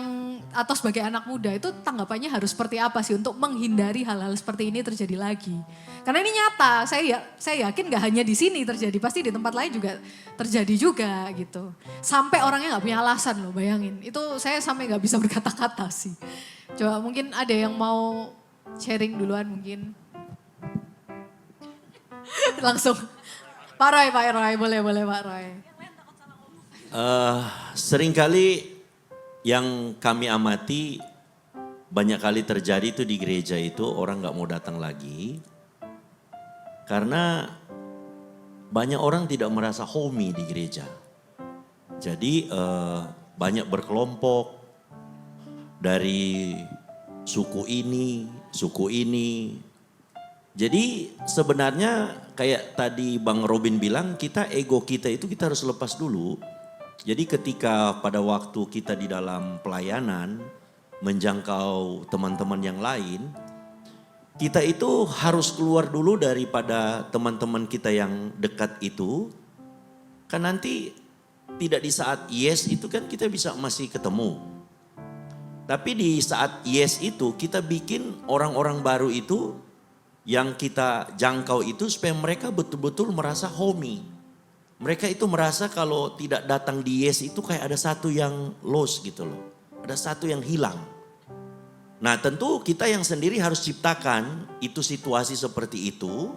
atau sebagai anak muda itu tanggapannya harus seperti apa sih untuk menghindari hal-hal seperti ini terjadi lagi. Karena ini nyata, saya yakin gak hanya di sini terjadi, pasti di tempat lain juga terjadi juga gitu. Sampai orangnya gak punya alasan loh, bayangin. Itu saya sampai gak bisa berkata-kata sih. Coba mungkin ada yang mau sharing duluan mungkin. Langsung, Pak Roy, boleh Pak Roy. Seringkali yang kami amati banyak kali terjadi itu di gereja itu orang gak mau datang lagi. Karena banyak orang tidak merasa homey di gereja. Jadi banyak berkelompok dari suku ini. Jadi sebenarnya kayak tadi Bang Robin bilang ego kita itu kita harus lepas dulu. Jadi ketika pada waktu kita di dalam pelayanan menjangkau teman-teman yang lain, kita itu harus keluar dulu daripada teman-teman kita yang dekat itu. Kan nanti tidak di saat yes itu kan kita bisa masih ketemu. Tapi di saat yes itu kita bikin orang-orang baru itu yang kita jangkau itu supaya mereka betul-betul merasa homey. Mereka itu merasa kalau tidak datang di yes itu kayak ada satu yang lost gitu loh. Ada satu yang hilang. Nah tentu kita yang sendiri harus ciptakan itu situasi seperti itu.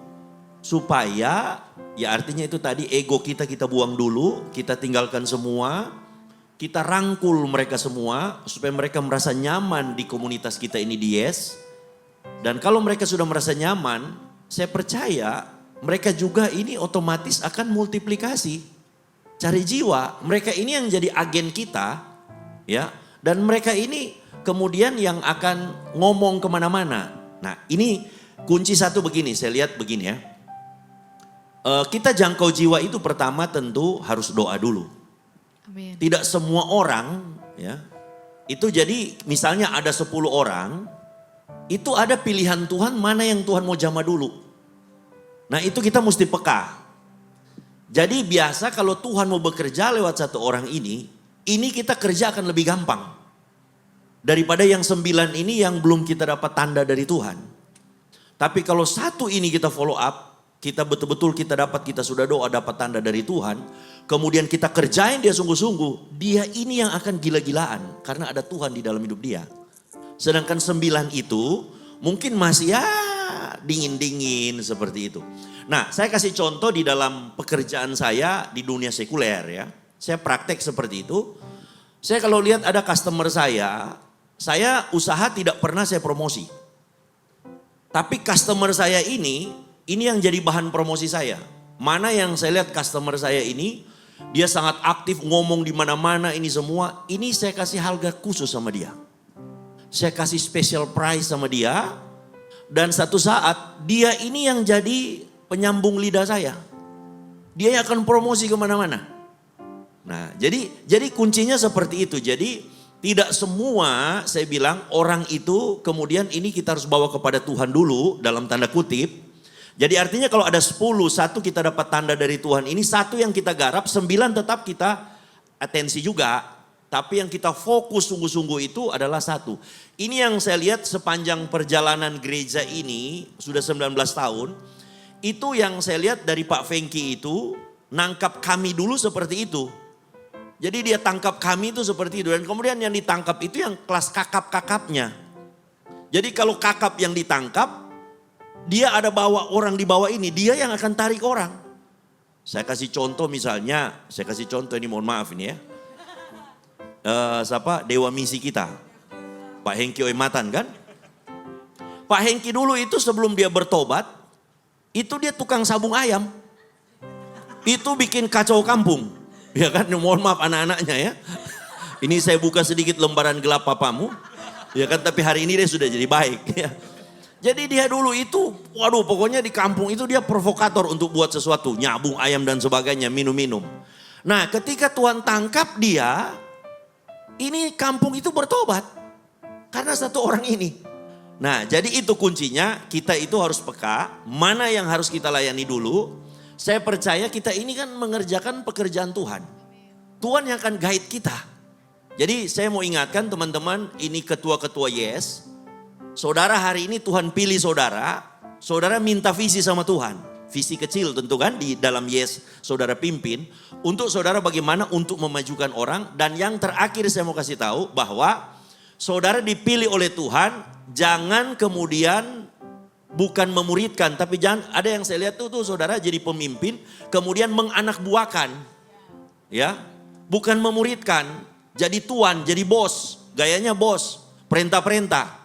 Supaya ya artinya itu tadi ego kita buang dulu. Kita tinggalkan semua. Kita rangkul mereka semua. Supaya mereka merasa nyaman di komunitas kita ini di yes. Dan kalau mereka sudah merasa nyaman, saya percaya mereka juga ini otomatis akan multiplikasi. Cari jiwa, mereka ini yang jadi agen kita. Ya, dan mereka ini kemudian yang akan ngomong kemana-mana. Nah ini kunci satu begini, saya lihat begini ya. Kita jangkau jiwa itu pertama tentu harus doa dulu. Amin. Tidak semua orang ya, itu jadi misalnya ada 10 orang, itu ada pilihan Tuhan mana yang Tuhan mau jamah dulu. Nah itu kita mesti peka. Jadi biasa kalau Tuhan mau bekerja lewat satu orang ini kita kerja akan lebih gampang. Daripada yang 9 ini yang belum kita dapat tanda dari Tuhan. Tapi kalau satu ini kita follow up, kita betul-betul kita sudah doa dapat tanda dari Tuhan. Kemudian kita kerjain dia sungguh-sungguh, dia ini yang akan gila-gilaan. Karena ada Tuhan di dalam hidup dia. Sedangkan 9 itu mungkin masih ya dingin-dingin seperti itu. Nah saya kasih contoh di dalam pekerjaan saya di dunia sekuler ya. Saya praktek seperti itu. Saya kalau lihat ada customer saya usaha tidak pernah saya promosi. Tapi customer saya ini yang jadi bahan promosi saya. Mana yang saya lihat customer saya ini, dia sangat aktif ngomong di mana-mana ini semua. Ini saya kasih harga khusus sama dia. Saya kasih special price sama dia. Dan satu saat dia ini yang jadi penyambung lidah saya. Dia yang akan promosi kemana-mana. Nah jadi kuncinya seperti itu. Jadi tidak semua saya bilang orang itu kemudian ini kita harus bawa kepada Tuhan dulu dalam tanda kutip. Jadi artinya kalau ada 10, satu kita dapat tanda dari Tuhan ini, satu yang kita garap, 9 tetap kita atensi juga. Tapi yang kita fokus sungguh-sungguh itu adalah satu. Ini yang saya lihat sepanjang perjalanan gereja ini, sudah 19 tahun. Itu yang saya lihat dari Pak Fengki itu, nangkap kami dulu seperti itu. Jadi dia tangkap kami itu seperti itu. Dan kemudian yang ditangkap itu yang kelas kakap-kakapnya. Jadi kalau kakap yang ditangkap, dia ada bawa orang di bawah ini, dia yang akan tarik orang. Saya kasih contoh misalnya, ini mohon maaf ini ya. Siapa? Dewa misi kita. Pak Hengki Oematan kan? Pak Hengki dulu itu sebelum dia bertobat, itu dia tukang sabung ayam. Itu bikin kacau kampung. Ya kan, mohon maaf anak-anaknya ya. Ini saya buka sedikit lembaran gelap papamu. Ya kan, tapi hari ini dia sudah jadi baik ya. Jadi dia dulu itu, waduh pokoknya di kampung itu dia provokator untuk buat sesuatu. Nyabung ayam dan sebagainya, minum-minum. Nah ketika Tuhan tangkap dia, ini kampung itu bertobat. Karena satu orang ini. Nah jadi itu kuncinya, kita itu harus peka, mana yang harus kita layani dulu. Saya percaya kita ini kan mengerjakan pekerjaan Tuhan. Tuhan yang akan guide kita. Jadi saya mau ingatkan teman-teman, ini ketua-ketua Yes. Saudara hari ini Tuhan pilih saudara, saudara minta visi sama Tuhan. Visi kecil tentu kan di dalam Yes saudara pimpin. Untuk saudara bagaimana untuk memajukan orang. Dan yang terakhir saya mau kasih tahu bahwa saudara dipilih oleh Tuhan, jangan kemudian bukan memuridkan. Tapi jangan, ada yang saya lihat tuh saudara jadi pemimpin, kemudian menganakbuahkan. Ya, bukan memuridkan, jadi tuan, jadi bos, gayanya bos, perintah-perintah.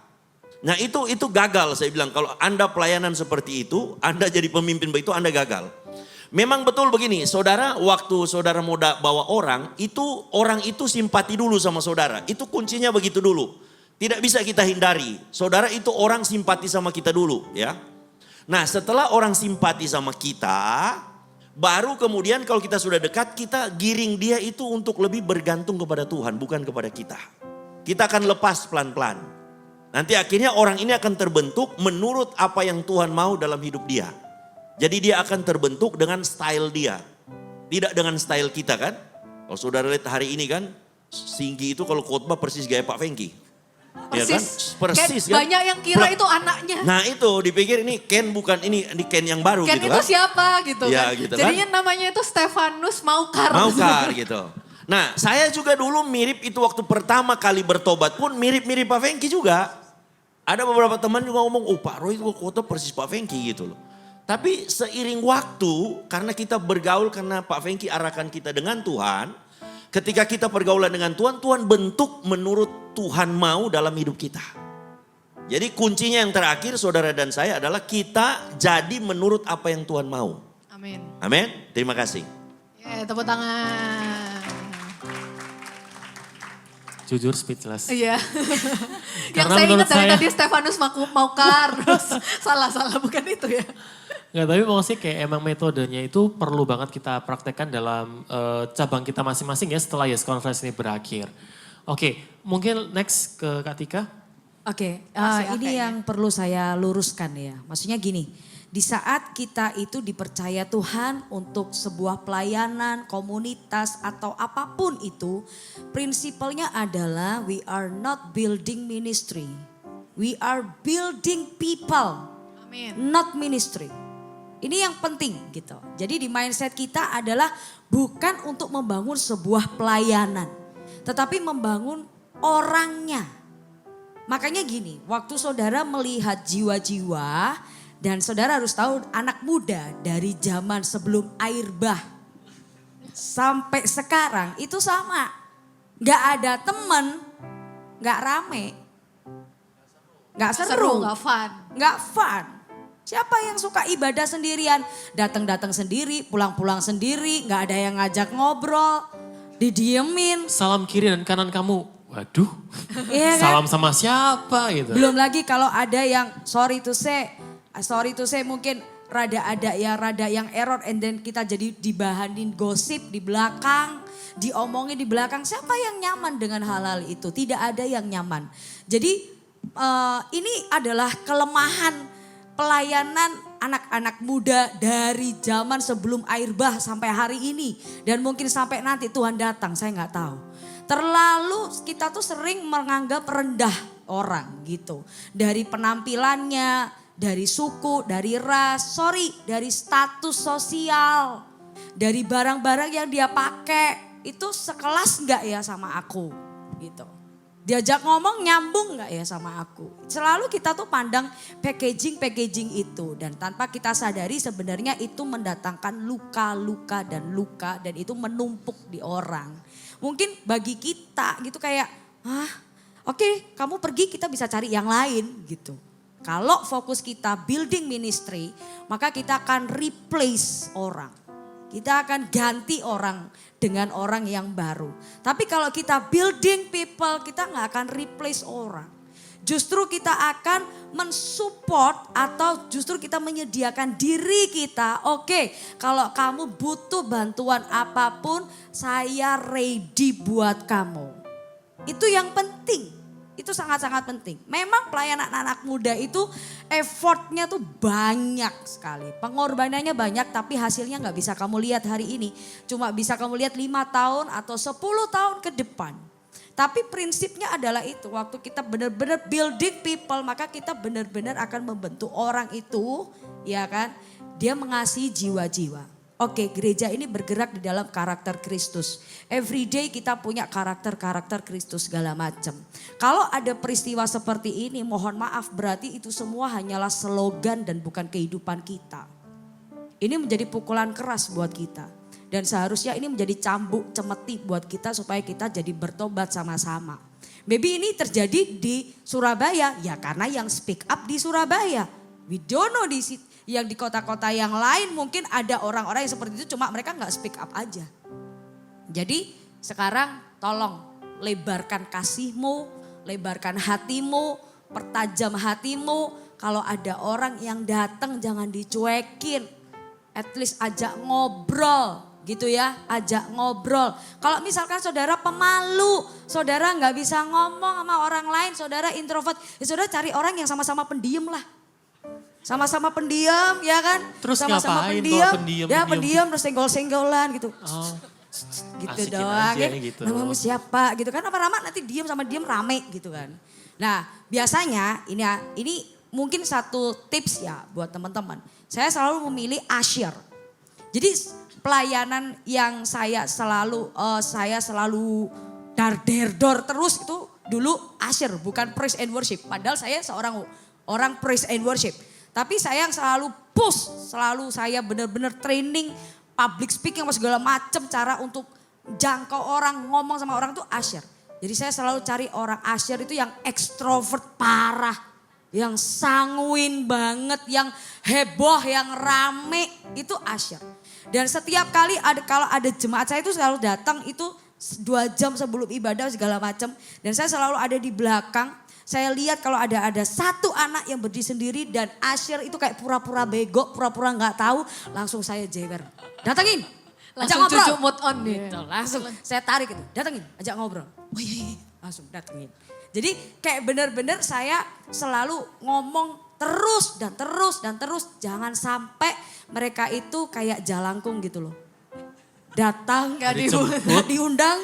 Nah itu gagal saya bilang, kalau Anda pelayanan seperti itu, Anda jadi pemimpin begitu Anda gagal. Memang betul begini, saudara waktu saudara mau bawa orang itu simpati dulu sama saudara. Itu kuncinya begitu dulu. Tidak bisa kita hindari, saudara itu orang simpati sama kita dulu ya. Nah setelah orang simpati sama kita, baru kemudian kalau kita sudah dekat, kita giring dia itu untuk lebih bergantung kepada Tuhan, bukan kepada kita. Kita akan lepas pelan-pelan. Nanti akhirnya orang ini akan terbentuk menurut apa yang Tuhan mau dalam hidup dia. Jadi dia akan terbentuk dengan style dia. Tidak dengan style kita kan. Kalau saudara lihat hari ini kan, Singgi itu kalau khotbah persis gaya Pak Fengki. Ya kan? Persis kan. Banyak yang kira itu anaknya. Nah itu dipikir ini Ken bukan ini Ken yang baru Ken gitu itu kan. siapa gitu Ya, kan. gitu Jadinya kan? namanya itu Stefanus Maukar. Maukar gitu. Nah saya juga dulu mirip itu waktu pertama kali bertobat pun mirip-mirip Pak Fengki juga. Ada beberapa teman juga ngomong, oh Pak Roy itu khotbah persis Pak Fengki gitu loh. Tapi seiring waktu, karena kita bergaul, karena Pak Fengki arahkan kita dengan Tuhan. Ketika kita pergaulan dengan Tuhan, Tuhan bentuk menurut Tuhan mau dalam hidup kita. Jadi kuncinya yang terakhir saudara dan saya adalah kita jadi menurut apa yang Tuhan mau. Amin. Amin, terima kasih. Ya, tepuk tangan. Jujur speechless. Iya. Yang Karena saya menurut ingat dari saya- tadi Stefanus Maukar. Terus salah bukan itu ya. Enggak, tapi maksudnya kayak emang metodenya itu perlu banget kita praktekkan dalam cabang kita masing-masing ya setelah Yes Conference ini berakhir. Oke, mungkin next ke Kak Tika. Oke, Masih ini kayaknya. yang perlu saya luruskan ya. Maksudnya gini, di saat kita itu dipercaya Tuhan untuk sebuah pelayanan, komunitas atau apapun itu, prinsipalnya adalah we are not building ministry. We are building people, Amin. not ministry. Ini yang penting gitu. Jadi di mindset kita adalah bukan untuk membangun sebuah pelayanan, tetapi membangun orangnya. Makanya gini, waktu saudara melihat jiwa-jiwa, dan saudara harus tahu anak muda dari zaman sebelum air bah sampai sekarang itu sama. Gak ada temen, gak rame, gak seru, Gak fun. gak fun. Siapa yang suka ibadah sendirian, datang-datang sendiri, pulang-pulang sendiri, gak ada yang ngajak ngobrol, didiemin. Salam kiri dan kanan kamu. Waduh, Iya kan? salam sama siapa gitu. Belum lagi kalau ada yang sorry to say mungkin rada yang error and then kita jadi dibahanin gosip di belakang, diomongin di belakang. Siapa yang nyaman dengan hal-hal itu? Tidak ada yang nyaman. Jadi ini adalah kelemahan pelayanan anak-anak muda dari zaman sebelum air bah sampai hari ini. Dan mungkin sampai nanti Tuhan datang, saya nggak tahu. Terlalu kita tuh sering menganggap rendah orang gitu. Dari penampilannya, dari suku, dari ras, dari status sosial, dari barang-barang yang dia pakai. Itu sekelas nggak ya sama aku gitu. Diajak ngomong nyambung nggak ya sama aku. Selalu kita tuh pandang packaging itu. Dan tanpa kita sadari sebenarnya itu mendatangkan luka-luka dan luka. Dan itu menumpuk di orang. Mungkin bagi kita gitu kayak, oke, kamu pergi kita bisa cari yang lain gitu. Kalau fokus kita building ministry, maka kita akan replace orang. Kita akan ganti orang dengan orang yang baru. Tapi kalau kita building people, kita nggak akan replace orang. Justru kita akan mensupport atau justru kita menyediakan diri kita. Oke, kalau kamu butuh bantuan apapun, saya ready buat kamu. Itu yang penting. Itu sangat-sangat penting. Memang pelayanan anak muda itu effortnya tuh banyak sekali. Pengorbanannya banyak tapi hasilnya gak bisa kamu lihat hari ini. Cuma bisa kamu lihat 5 tahun atau 10 tahun ke depan. Tapi prinsipnya adalah itu. Waktu kita benar-benar building people maka kita benar-benar akan membentuk orang itu. Ya kan? Dia mengasihi jiwa-jiwa. Oke, gereja ini bergerak di dalam karakter Kristus. Every day kita punya karakter-karakter Kristus segala macam. Kalau ada peristiwa seperti ini, mohon maaf berarti itu semua hanyalah slogan dan bukan kehidupan kita. Ini menjadi pukulan keras buat kita. Dan seharusnya ini menjadi cambuk cemeti buat kita supaya kita jadi bertobat sama-sama. Maybe ini terjadi di Surabaya, ya karena yang speak up di Surabaya. We don't know yang di kota-kota yang lain mungkin ada orang-orang yang seperti itu cuma mereka nggak speak up aja. Jadi sekarang tolong lebarkan kasihmu, lebarkan hatimu, pertajam hatimu. Kalau ada orang yang datang jangan dicuekin, at least ajak ngobrol gitu ya, ajak ngobrol. Kalau misalkan saudara pemalu, saudara nggak bisa ngomong sama orang lain, saudara introvert, ya saudara cari orang yang sama-sama pendiam lah. Sama-sama pendiam ya kan. Terus sama-sama ngapain pendiam, kalau pendiam? ya pendiam terus senggol-senggolan gitu. Oh, Gitu asikin doang aja ya. gitu. Namamu siapa gitu kan, lama-lama nanti diam sama diam rame gitu kan. Nah biasanya ini mungkin satu tips ya buat teman-teman. Saya selalu memilih usher. Jadi pelayanan yang saya selalu dar-der-dor terus itu dulu usher bukan praise and worship. Padahal saya seorang orang praise and worship. Tapi saya yang selalu push, selalu saya benar-benar training public speaking sama segala macam cara untuk jangkau orang, ngomong sama orang tuh usher. Jadi saya selalu cari orang usher itu yang ekstrovert parah, yang sanguin banget, yang heboh, yang rame, itu usher. Dan setiap kali kalau ada jemaat saya itu selalu datang itu 2 jam sebelum ibadah segala macam. Dan saya selalu ada di belakang. Saya lihat kalau ada satu anak yang berdiri sendiri dan usher itu kayak pura-pura bego, pura-pura nggak tahu, langsung saya jewer. Datangin, ajak Langsung ngobrol. cucu mood on nih. Gitu, langsung saya tarik itu, datangin, ajak ngobrol. Oh iya, langsung datangin. Jadi kayak benar-benar saya selalu ngomong terus dan terus dan terus. Jangan sampai mereka itu kayak jalangkung gitu loh. Datang Gak diundang,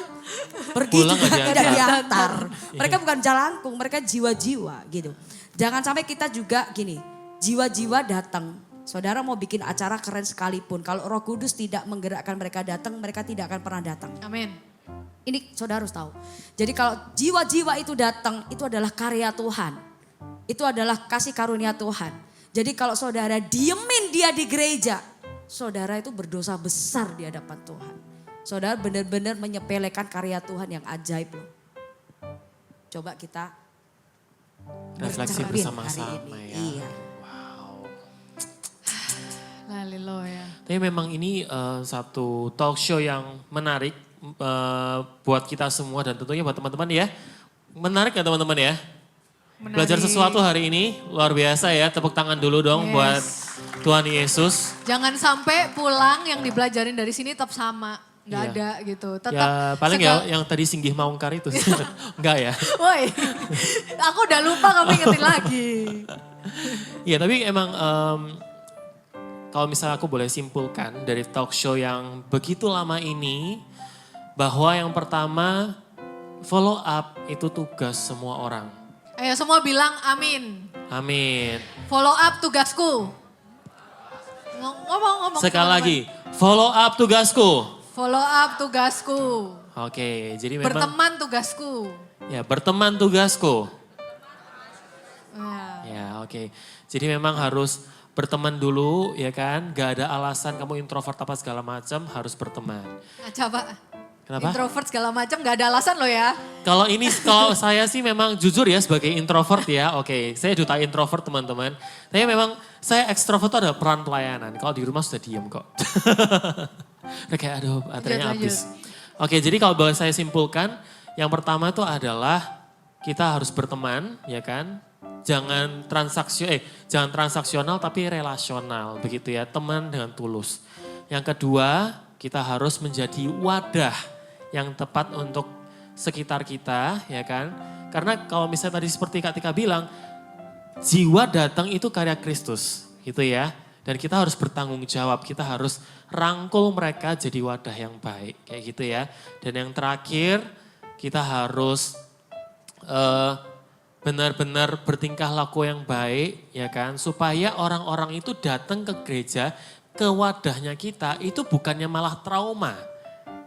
pergi Pulang juga nggak tidak diantar. diantar. Mereka bukan jalangkung, mereka jiwa-jiwa gitu. Jangan sampai kita juga gini, jiwa-jiwa datang. Saudara mau bikin acara keren sekalipun, kalau Roh Kudus tidak menggerakkan mereka datang, mereka tidak akan pernah datang. Amin. Ini saudara harus tahu. Jadi kalau jiwa-jiwa itu datang, itu adalah karya Tuhan. Itu adalah kasih karunia Tuhan. Jadi kalau saudara diemin dia di gereja, saudara itu berdosa besar di hadapan Tuhan. Saudara benar-benar menyepelekan karya Tuhan yang ajaib loh. Coba kita Refleksi bercermin bersama-sama hari ini. ya. Iya. Haleluya. Tapi memang ini satu talk show yang menarik buat kita semua dan tentunya buat teman-teman ya. Menarik ya teman-teman ya? Belajar sesuatu hari ini luar biasa ya. Tepuk tangan dulu dong buat Tuhan Yesus. Jangan sampai pulang yang dipelajarin dari sini tetap sama. Nggak Iya. ada gitu. Tetap Ya paling ya yang tadi Singgih Maungkar itu. Enggak ya? Woi, aku udah lupa kamu ingetin lagi. Iya tapi emang kalau misalnya aku boleh simpulkan dari talk show yang begitu lama ini. Bahwa yang pertama follow up itu tugas semua orang. Ayo semua bilang amin. Amin. Follow up tugasku. Ngomong. Sekali lagi, follow up tugasku. Follow up tugasku. Oke, jadi memang Berteman tugasku. ya berteman tugasku. Ya. Ya, oke. Jadi memang harus berteman dulu ya kan. Gak ada alasan kamu introvert apa segala macam, harus berteman. Aja Pak. Kenapa? Introvert segala macam gak ada alasan loh ya. Kalau saya sih memang jujur ya sebagai introvert ya. Oke, saya duta introvert teman-teman. Tapi memang saya ekstrovert tuh ada peran pelayanan. Kalau di rumah sudah diem kok. Udah kayak aduh baterainya Lanjut, habis. Oke, jadi kalau boleh saya simpulkan, yang pertama itu adalah kita harus berteman, ya kan? Jangan transaksional tapi relasional, begitu ya, teman dengan tulus. Yang kedua, kita harus menjadi wadah yang tepat untuk sekitar kita, ya kan? Karena kalau misalnya tadi seperti Kak Tika bilang, jiwa datang itu karya Kristus, gitu ya. Dan kita harus bertanggung jawab, kita harus rangkul mereka jadi wadah yang baik, kayak gitu ya. Dan yang terakhir, kita harus benar-benar bertingkah laku yang baik, ya kan. Supaya orang-orang itu datang ke gereja, ke wadahnya kita, itu bukannya malah trauma.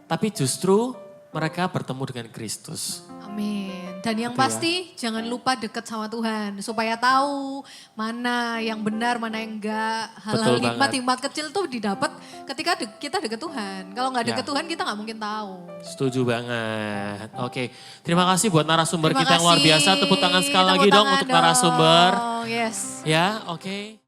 Tapi justru mereka bertemu dengan Kristus. Amin. Dan yang Gitu ya. pasti jangan lupa deket sama Tuhan. Supaya tahu mana yang benar, mana yang enggak. Hal-hal Betul banget. hikmat kecil tuh didapat ketika kita deket Tuhan. Kalau nggak deket Ya. Tuhan kita nggak mungkin tahu. Setuju banget. Oke, terima kasih buat narasumber Terima kita yang luar kasih. biasa. Tepuk tangan sekali Tepuk lagi dong tangan untuk narasumber. dong. Yes. Ya, oke.